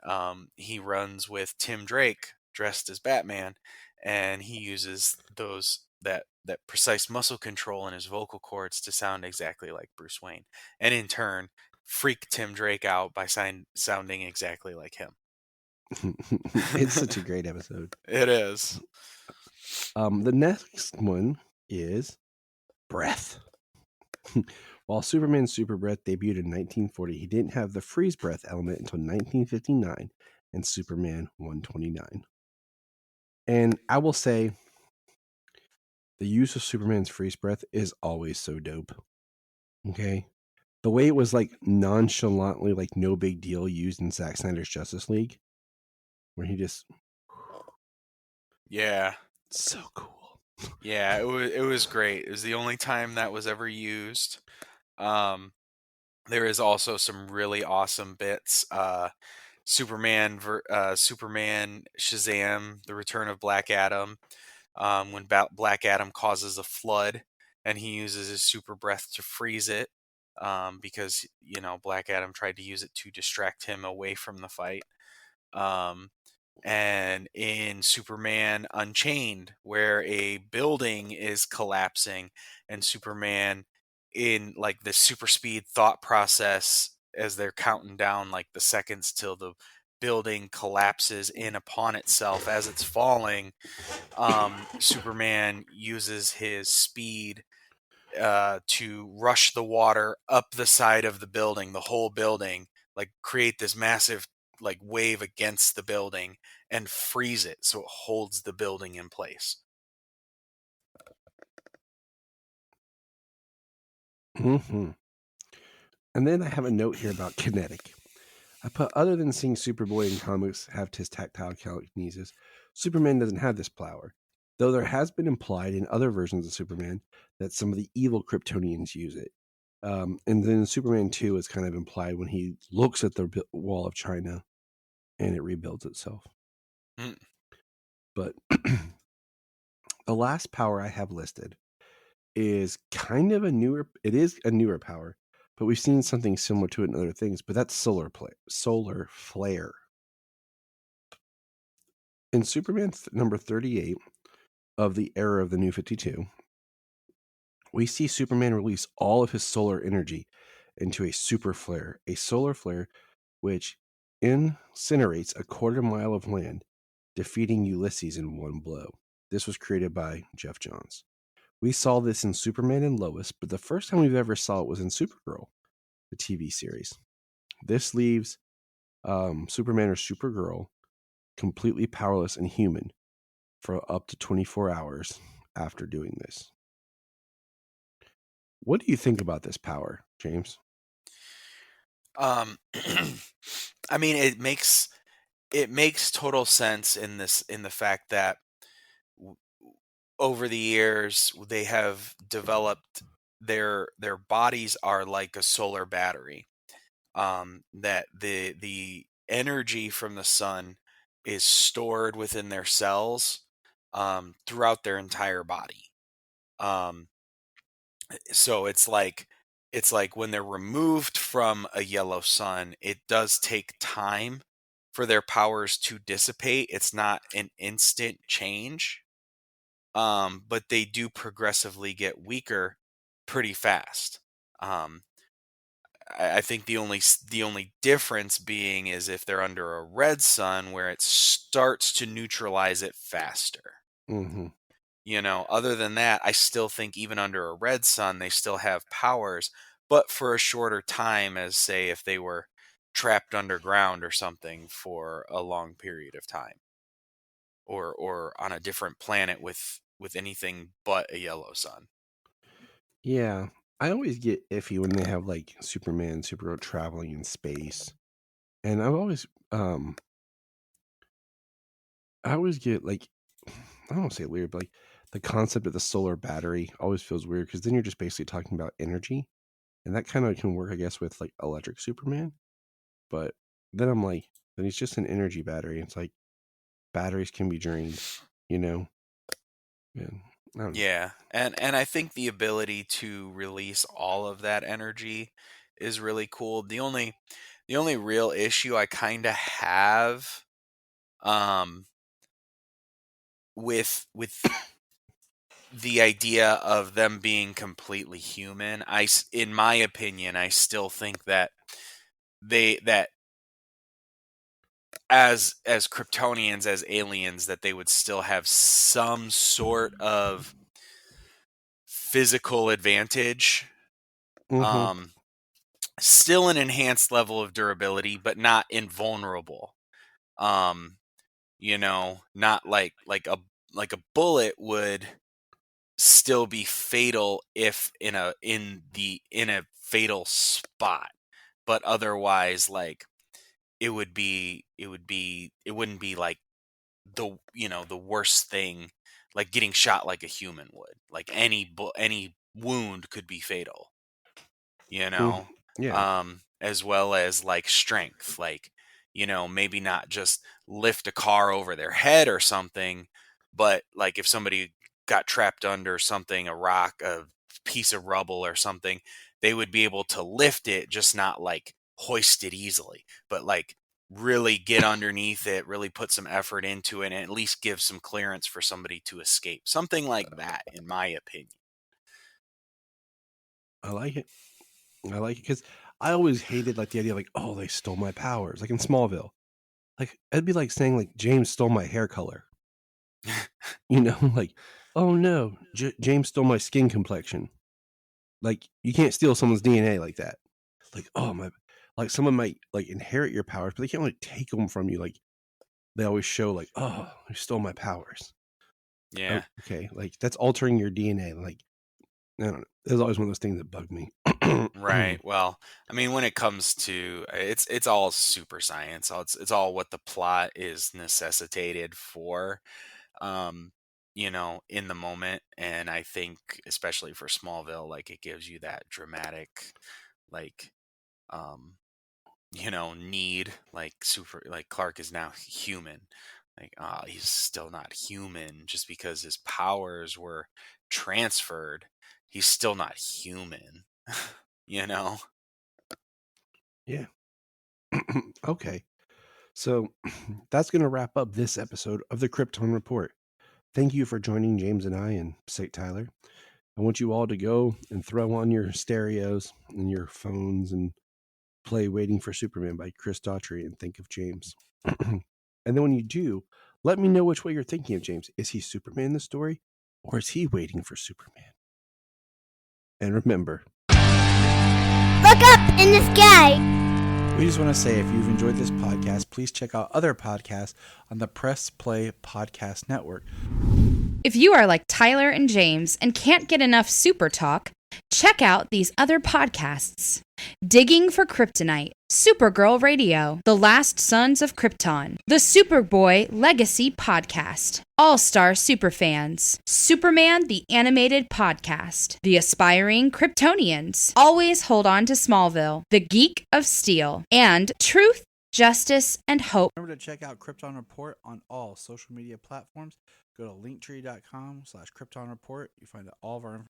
he runs with Tim Drake dressed as Batman, and he uses that precise muscle control in his vocal cords to sound exactly like Bruce Wayne, and in turn freak Tim Drake out by sounding exactly like him. It's such a great episode. It is. The next one is Breath. While Superman's super breath debuted in 1940, he didn't have the freeze breath element until 1959 in Superman 129. And I will say, the use of Superman's freeze breath is always so dope. Okay? The way it was like nonchalantly, like no big deal, used in Zack Snyder's Justice League, where he just... Yeah. So cool. Yeah, it was great. It was the only time that was ever used. There is also some really awesome bits. Superman, Shazam, The Return of Black Adam, when Black Adam causes a flood and he uses his super breath to freeze it, because Black Adam tried to use it to distract him away from the fight. and in Superman Unchained, where a building is collapsing, and Superman, in like the super speed thought process, as they're counting down like the seconds till the building collapses in upon itself as it's falling, Superman uses his speed to rush the water up the side of the building, the whole building, like create this massive like wave against the building and freeze it so it holds the building in place. Mm-hmm. And then I have a note here about kinetic. I put, other than seeing Superboy in comics have his tactile telekinesis, Superman doesn't have this power. Though there has been implied in other versions of Superman that some of the evil Kryptonians use it. And then Superman 2 is kind of implied when he looks at the wall of China and it rebuilds itself. Mm. But the last power I have listed is kind of a newer power, but we've seen something similar to it in other things, but that's solar flare. In Superman number 38 of the era of the New 52, we see Superman release all of his solar energy into a super flare, a solar flare which incinerates a quarter mile of land, defeating Ulysses in one blow. This was created by Jeff Johns. We saw this in Superman and Lois, but the first time we've ever saw it was in Supergirl, the TV series. This leaves Superman or Supergirl completely powerless and human for up to 24 hours after doing this. What do you think about this power, James? I mean, it makes total sense in the fact that over the years they have developed their bodies are like a solar battery. That the energy from the sun is stored within their cells throughout their entire body. So it's like when they're removed from a yellow sun, it does take time for their powers to dissipate. It's not an instant change, but they do progressively get weaker pretty fast. I think the only difference being is if they're under a red sun, where it starts to neutralize it faster. Mm-hmm. You know, other than that, I still think even under a red sun, they still have powers, but for a shorter time, as say if they were trapped underground or something for a long period of time, or on a different planet with anything but a yellow sun. Yeah, I always get iffy when they have like Superman, Supergirl traveling in space, and I always get like, I don't want to say weird, but like the concept of the solar battery always feels weird because then you're just basically talking about energy, and that kind of can work, I guess, with like electric Superman. But then I'm like, then he's just an energy battery. It's like batteries can be drained, you know. And I don't know. Yeah, and I think the ability to release all of that energy is really cool. The only real issue I kind of have with the idea of them being completely human, in my opinion, I still think that as Kryptonians, as aliens, that they would still have some sort of physical advantage. Mm-hmm. Still an enhanced level of durability, but not invulnerable. You know, not like a bullet would still be fatal if in a fatal spot, but otherwise, like it wouldn't be like the worst thing, like getting shot like a human would. Like any wound could be fatal, you know. Yeah. As well as like strength, like, you know, maybe not just lift a car over their head or something, but like if somebody got trapped under something, a rock, a piece of rubble or something, they would be able to lift it, just not like hoist it easily, but like really get underneath it, really put some effort into it, and at least give some clearance for somebody to escape. Something like that, in my opinion. I like it. I like it because I always hated like the idea of like, oh, they stole my powers. Like in Smallville, like it'd be like saying like James stole my hair color. Like, oh no, James stole my skin complexion. Like you can't steal someone's DNA like that. Like, oh my, like someone might like inherit your powers, but they can't like take them from you. Like they always show like, oh, you stole my powers. Yeah. Okay, like that's altering your DNA. Like, I don't know. There's always one of those things that bug me. Right. Well, I mean, when it comes to it's all super science. It's all what the plot is necessitated for, in the moment. And I think, especially for Smallville, like it gives you that dramatic, like, need. Like Clark is now human. Like, he's still not human just because his powers were transferred. He's still not human. Yeah. Okay. So that's going to wrap up this episode of the Krypton Report. Thank you for joining James and I and St. Tyler. I want you all to go and throw on your stereos and your phones and play Waiting for Superman by Chris Daughtry and think of James. And then when you do, let me know which way you're thinking of James. Is he Superman in the story, or is he waiting for Superman? And remember, look up in the sky. We just want to say if you've enjoyed this podcast, please check out other podcasts on the Press Play Podcast Network. If you are like Tyler and James and can't get enough super talk, check out these other podcasts. Digging for Kryptonite, Supergirl Radio, The Last Sons of Krypton, The Superboy Legacy Podcast, All-Star Superfans, Superman the Animated Podcast, The Aspiring Kryptonians, Always Hold On to Smallville, The Geek of Steel, and Truth, Justice, and Hope. Remember to check out Krypton Report on all social media platforms. Go to linktree.com/Krypton Report. You find all of our information.